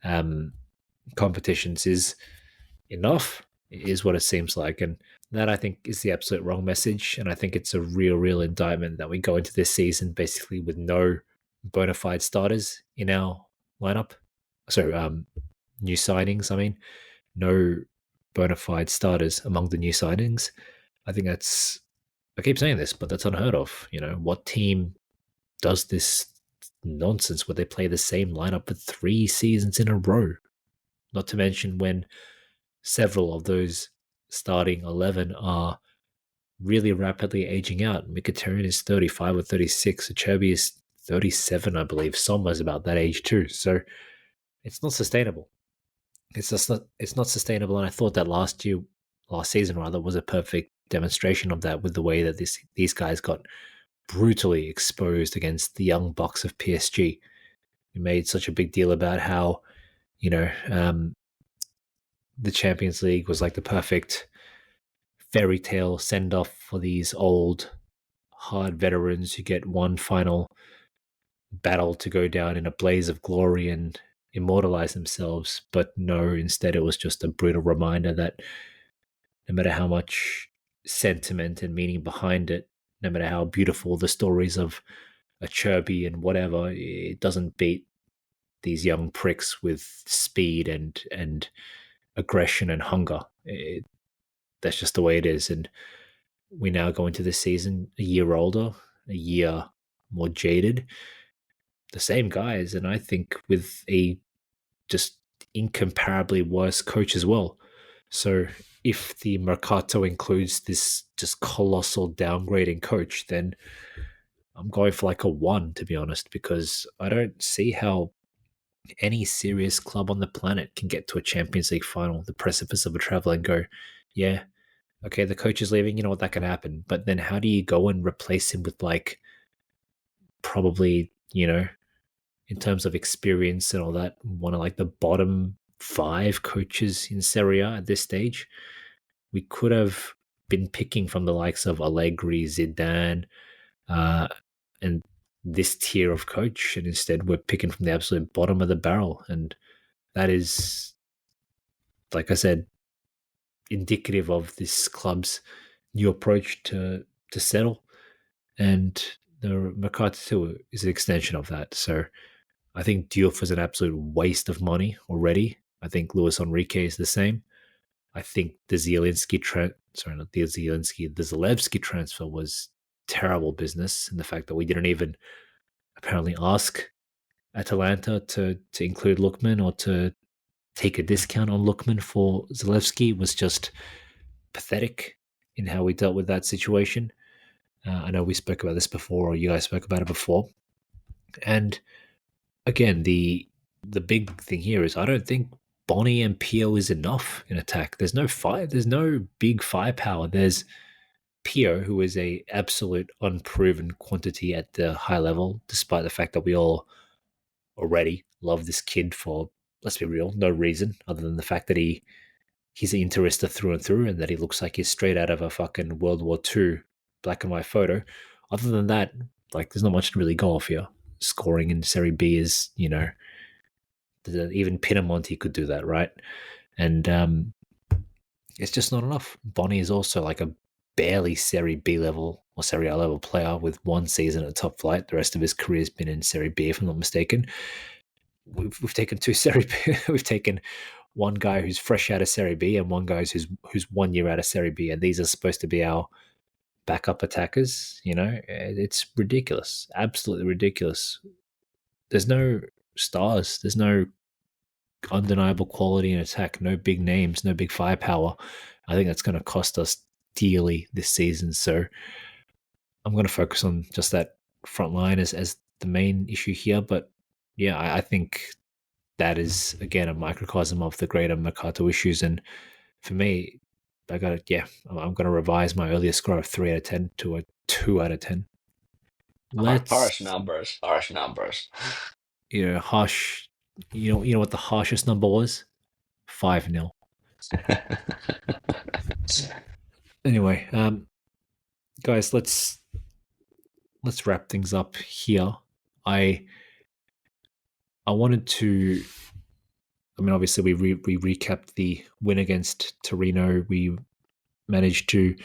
um, competitions is enough. It is what it seems like, and that I think is the absolute wrong message. And I think it's a real indictment that we go into this season basically with no bona fide starters in our lineup. So new signings. I mean, no bona fide starters among the new signings. I think that's. I keep saying this, but that's unheard of. What team does this nonsense where they play the same lineup for 3 seasons in a row? Not to mention when several of those starting 11 are really rapidly aging out. Mikko is 35 or 36. Acerbi is 37, I believe. Somma's about that age too. So it's not sustainable. It's not sustainable. And I thought that last season rather, was a perfect demonstration of that, with the way that these guys got brutally exposed against the young bucks of PSG. We made such a big deal about how, the Champions League was like the perfect fairy tale send off for these old, hard veterans who get one final battle to go down in a blaze of glory and immortalize themselves. But no, instead, it was just a brutal reminder that no matter how much sentiment and meaning behind it, no matter how beautiful the stories of a Cherby and whatever, it doesn't beat these young pricks with speed and aggression and hunger. That's just the way it is. And we now go into this season a year older, a year more jaded, the same guys, and I think with a just incomparably worse coach as well. So if the Mercato includes this just colossal downgrading coach, then I'm going for like a 1, to be honest, because I don't see how any serious club on the planet can get to a Champions League final, the precipice of a travel, and go, yeah, okay, the coach is leaving, you know what, that can happen. But then how do you go and replace him with like probably, in terms of experience and all that, one of like the bottom 5 coaches in Serie A at this stage? We could have been picking from the likes of Allegri, Zidane, and this tier of coach, and instead we're picking from the absolute bottom of the barrel, and that is, like I said, indicative of this club's new approach to settle, and the Mercato is an extension of that. So I think Diouf was an absolute waste of money already. I think Luis Enrique is the same. I think the Zielinski the Zalewski transfer was terrible business, and the fact that we didn't even apparently ask Atalanta to include Lookman or to take a discount on Lookman for Zalewski was just pathetic in how we dealt with that situation. I know we spoke about this before, or you guys spoke about it before. And again, the big thing here is I don't think Bonnie and Pio is enough in attack. There's no big firepower. There's Pio, who is a absolute unproven quantity at the high level, despite the fact that we all already love this kid for, let's be real, no reason other than the fact that he's an Interista through and through, and that he looks like he's straight out of a fucking World War II black and white photo. Other than that, like, there's not much to really go off here. Scoring in Serie B is, even Pinamonti could do that, right? And it's just not enough. Bonnie is also like a barely Serie B level or Serie A level player with one season at top flight. The rest of his career has been in Serie B, if I'm not mistaken. We've taken two Serie B. We've taken one guy who's fresh out of Serie B and one guy who's 1 year out of Serie B, and these are supposed to be our backup attackers. It's ridiculous, absolutely ridiculous. There's no stars. There's no undeniable quality in attack. No big names. No big firepower. I think that's going to cost us dearly this season. So I'm going to focus on just that front line as the main issue here. But yeah, I think that is, again, a microcosm of the greater Mercato issues. And for me, I'm going to revise my earlier score of 3 out of 10 to a 2 out of 10. Harsh numbers. Harsh. You know what the harshest number was? 5-0. Anyway, guys, let's wrap things up here. I wanted to. I mean, obviously, we recapped the win against Torino. We managed to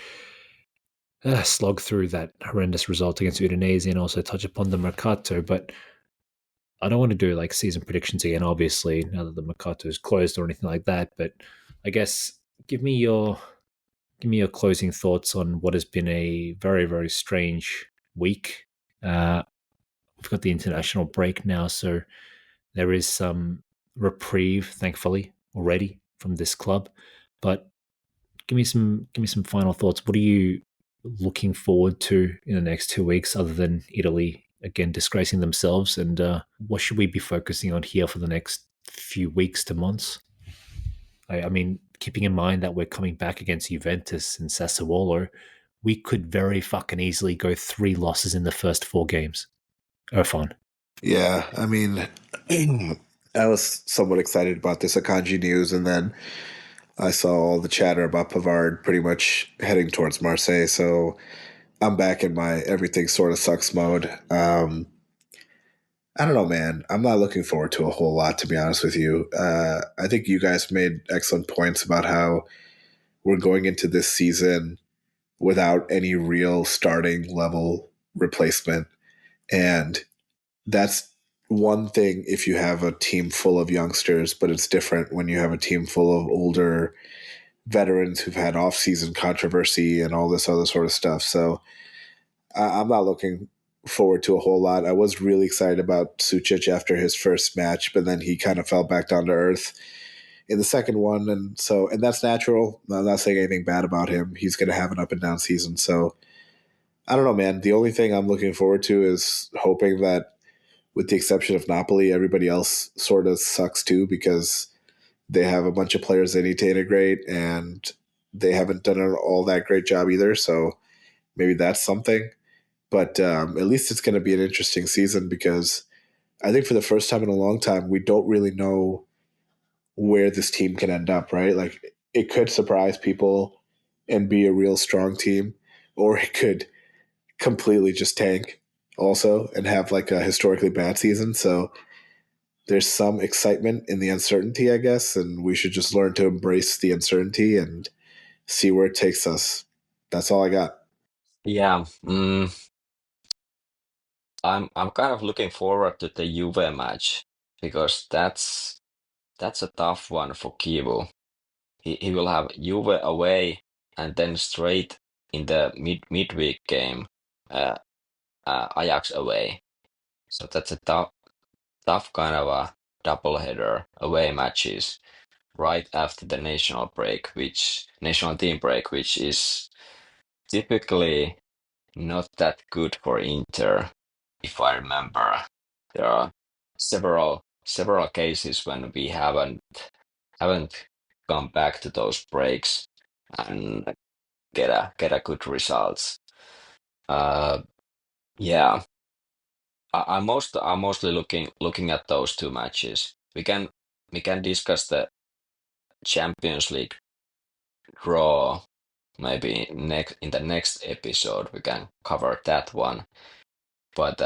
slog through that horrendous result against Udinese and also touch upon the Mercato. But I don't want to do like season predictions again, obviously, now that the Mercato is closed or anything like that. But I guess give me your closing thoughts on what has been a very, very strange week. We've got the international break now, so there is some reprieve, thankfully, already from this club. But give me some final thoughts. What are you looking forward to in the next 2 weeks, other than Italy again disgracing themselves? And what should we be focusing on here for the next few weeks to months? I mean, keeping in mind that we're coming back against Juventus and Sassuolo, we could very fucking easily go 3 losses in the first 4 games. Irfan. Yeah, I mean, I was somewhat excited about this akanji news, and then I saw all the chatter about Pavard pretty much heading towards Marseille, so I'm back in my everything sort of sucks mode. I don't know, man. I'm not looking forward to a whole lot, to be honest with you. I think you guys made excellent points about how we're going into this season without any real starting level replacement. And that's one thing if you have a team full of youngsters, but it's different when you have a team full of older veterans who've had off-season controversy and all this other sort of stuff. So I'm not looking forward to a whole lot. I was really excited about Sucic after his first match, but then he kind of fell back down to earth in the second one. And that's natural. I'm not saying anything bad about him. He's going to have an up and down season. So I don't know, man. The only thing I'm looking forward to is hoping that, with the exception of Napoli, everybody else sort of sucks too, because they have a bunch of players they need to integrate, and they haven't done an all that great job either. So maybe that's something. But at least it's going to be an interesting season, because I think for the first time in a long time, we don't really know where this team can end up, right? Like, it could surprise people and be a real strong team, or it could completely just tank also and have like a historically bad season. So there's some excitement in the uncertainty, I guess, and we should just learn to embrace the uncertainty and see where it takes us. That's all I got. Yeah, I'm kind of looking forward to the Juve match because that's a tough one for Kivu. He will have Juve away and then straight in the midweek game, uh, Ajax away. So that's a tough kind of a double header away matches right after the national team break, which is typically not that good for Inter, if I remember. There are several cases when we haven't gone back to those breaks and get a good results. Yeah, I'm mostly looking at those two matches. We can discuss the Champions League draw maybe next in the next episode. We can cover that one. But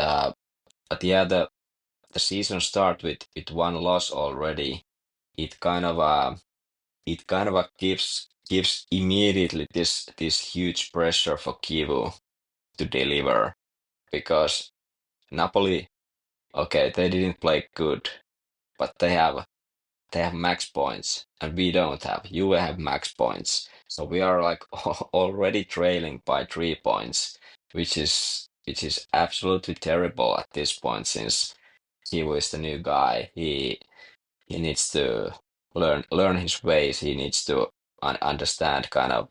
yeah, the season start with one loss already. It kind of gives immediately this huge pressure for Kivu to deliver because Napoli, okay, they didn't play good, but they have max points and we don't have. You have max points, so we are like already trailing by 3 points, which is absolutely terrible at this point since Kivu is the new guy. He needs to learn his ways. He needs to understand kind of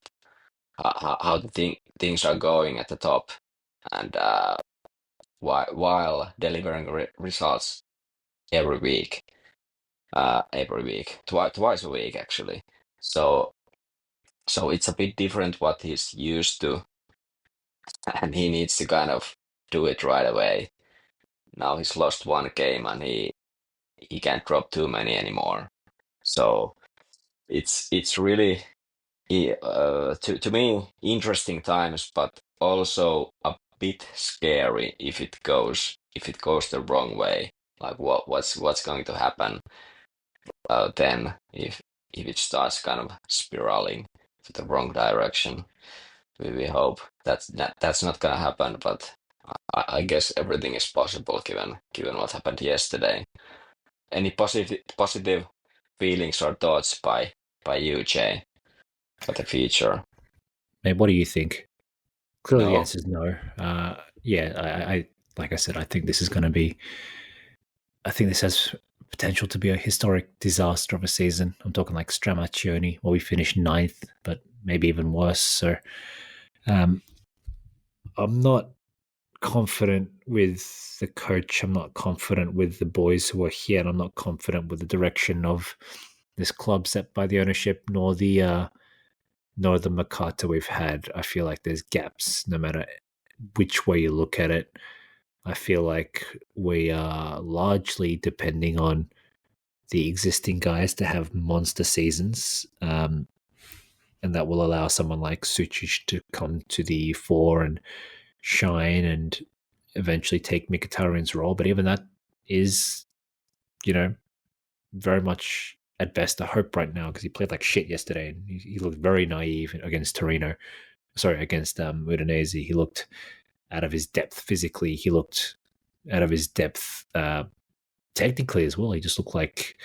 how the things are going at the top, and while delivering results every week, twice a week actually. So it's a bit different what he's used to, and he needs to kind of do it right away. Now he's lost one game, and he can't drop too many anymore. So it's really to me interesting times, but also a bit scary if it goes the wrong way. Like what's going to happen then if it starts kind of spiraling to the wrong direction. We hope that's not gonna happen, but I guess everything is possible given what happened yesterday. Any positive feelings or thoughts by you, Jay, for the future? Mate, what do you think? Clearly, the No. answer is no. Yeah, I like I said, I think this is going to be. I think this has potential to be a historic disaster of a season. I'm talking like Stramaccioni, where we finished ninth, but maybe even worse. So, um, I'm not confident with the coach. I'm not confident with the boys who are here, and I'm not confident with the direction of this club set by the ownership, nor the Mercato we've had. I feel like there's gaps no matter which way you look at it. I feel like we are largely depending on the existing guys to have monster seasons, and that will allow someone like Sucic to come to the fore and shine and eventually take Mkhitaryan's role. But even that is, very much at best a hope right now because he played like shit yesterday and he looked very naive against Torino. Sorry, against Udinese. He looked out of his depth physically. He looked out of his depth technically as well. He just looked like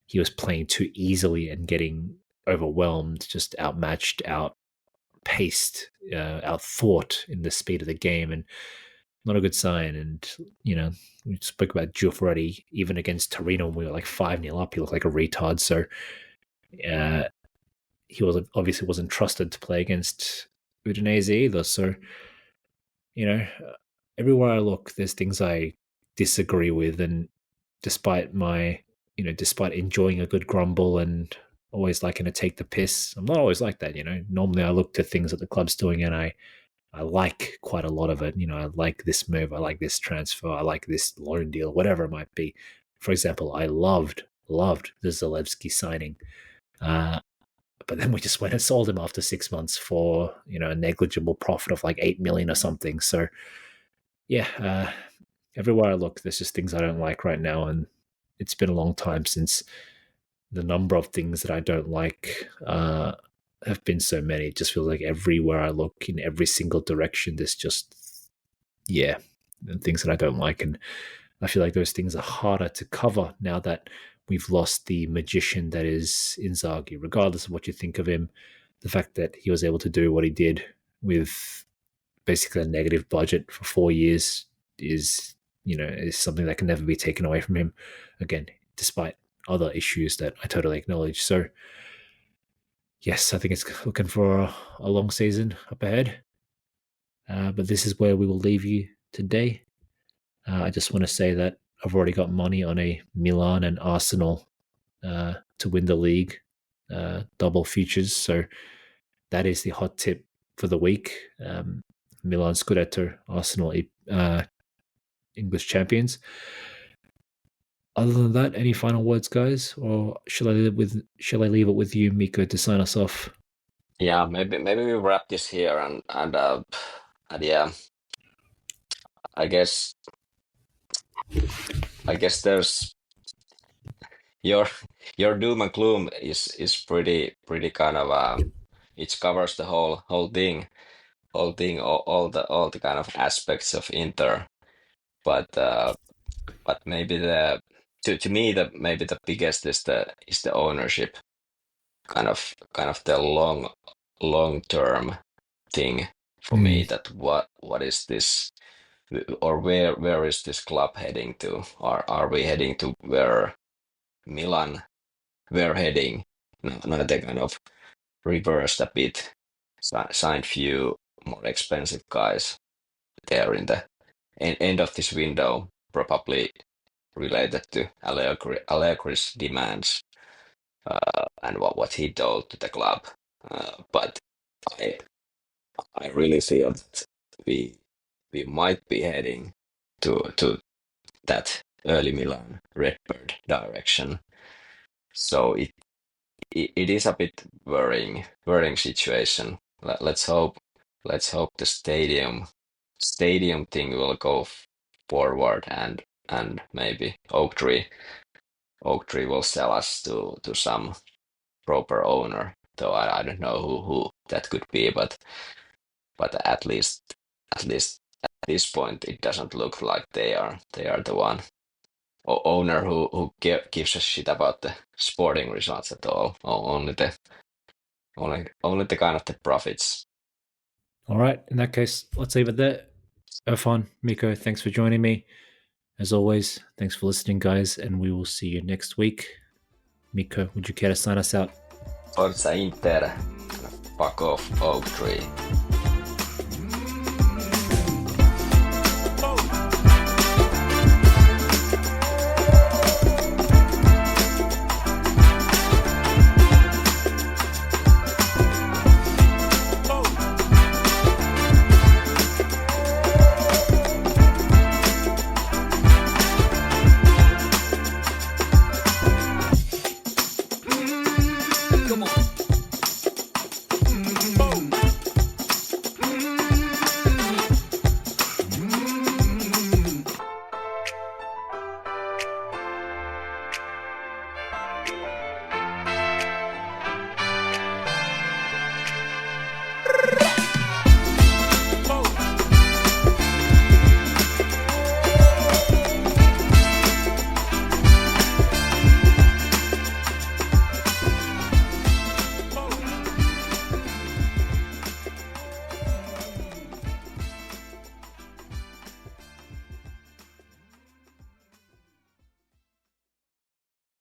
he was playing too easily and getting overwhelmed, just outmatched, outpaced, outthought in the speed of the game, and not a good sign. And we spoke about Juve already. Even against Torino, when we were like 5-0 up, he looked like a retard. So he obviously wasn't trusted to play against Udinese either. So everywhere I look, there's things I disagree with, and despite despite enjoying a good grumble and always liking to take the piss, I'm not always like that. Normally I look to things that the club's doing, and I like quite a lot of it. I like this move, I like this transfer, I like this loan deal, whatever it might be. For example, I loved the Zalewski signing. But then we just went and sold him after 6 months for a negligible profit of like 8 million or something. So yeah, everywhere I look, there's just things I don't like right now, and it's been a long time since the number of things that I don't like have been so many. It just feels like everywhere I look, in every single direction, there's just things that I don't like, and I feel like those things are harder to cover now that we've lost the magician that is Inzaghi. Regardless of what you think of him, the fact that he was able to do what he did with basically a negative budget for 4 years is something that can never be taken away from him. Again, despite other issues that I totally acknowledge. So yes, I think it's looking for a long season up ahead. But this is where we will leave you today. I just want to say that I've already got money on a Milan and Arsenal to win the league double futures. So that is the hot tip for the week. Milan Scudetto, Arsenal English champions. Other than that, any final words, guys, or shall I leave it with you, Mikko, to sign us off? Yeah, maybe we wrap this here, and yeah, I guess there's your doom and gloom is pretty kind of it covers the whole thing, all the kind of aspects of Inter, but maybe to me maybe the biggest is the ownership, kind of the long term thing for me, that what is this, or where is this club heading to? Are we heading to where Milan were heading? Now they kind of reversed a bit, signed few more expensive guys there in the end of this window, probably related to Allegri's demands and what he told to the club. But I really feel that we might be heading to that early Milan Redbird direction. So it is a bit worrying situation. Let's hope the stadium thing will go forward, and maybe Oak Tree will sell us to some proper owner. Though I don't know who that could be, but at least at this point it doesn't look like they are the one owner who gives a shit about the sporting results at all. Only the kind of the profits. All right, in that case, let's leave it there. Irfan, Mikko, thanks for joining me. As always, thanks for listening, guys, and we will see you next week. Mikko, would you care to sign us out? Forza Inter, fuck off Oak Tree.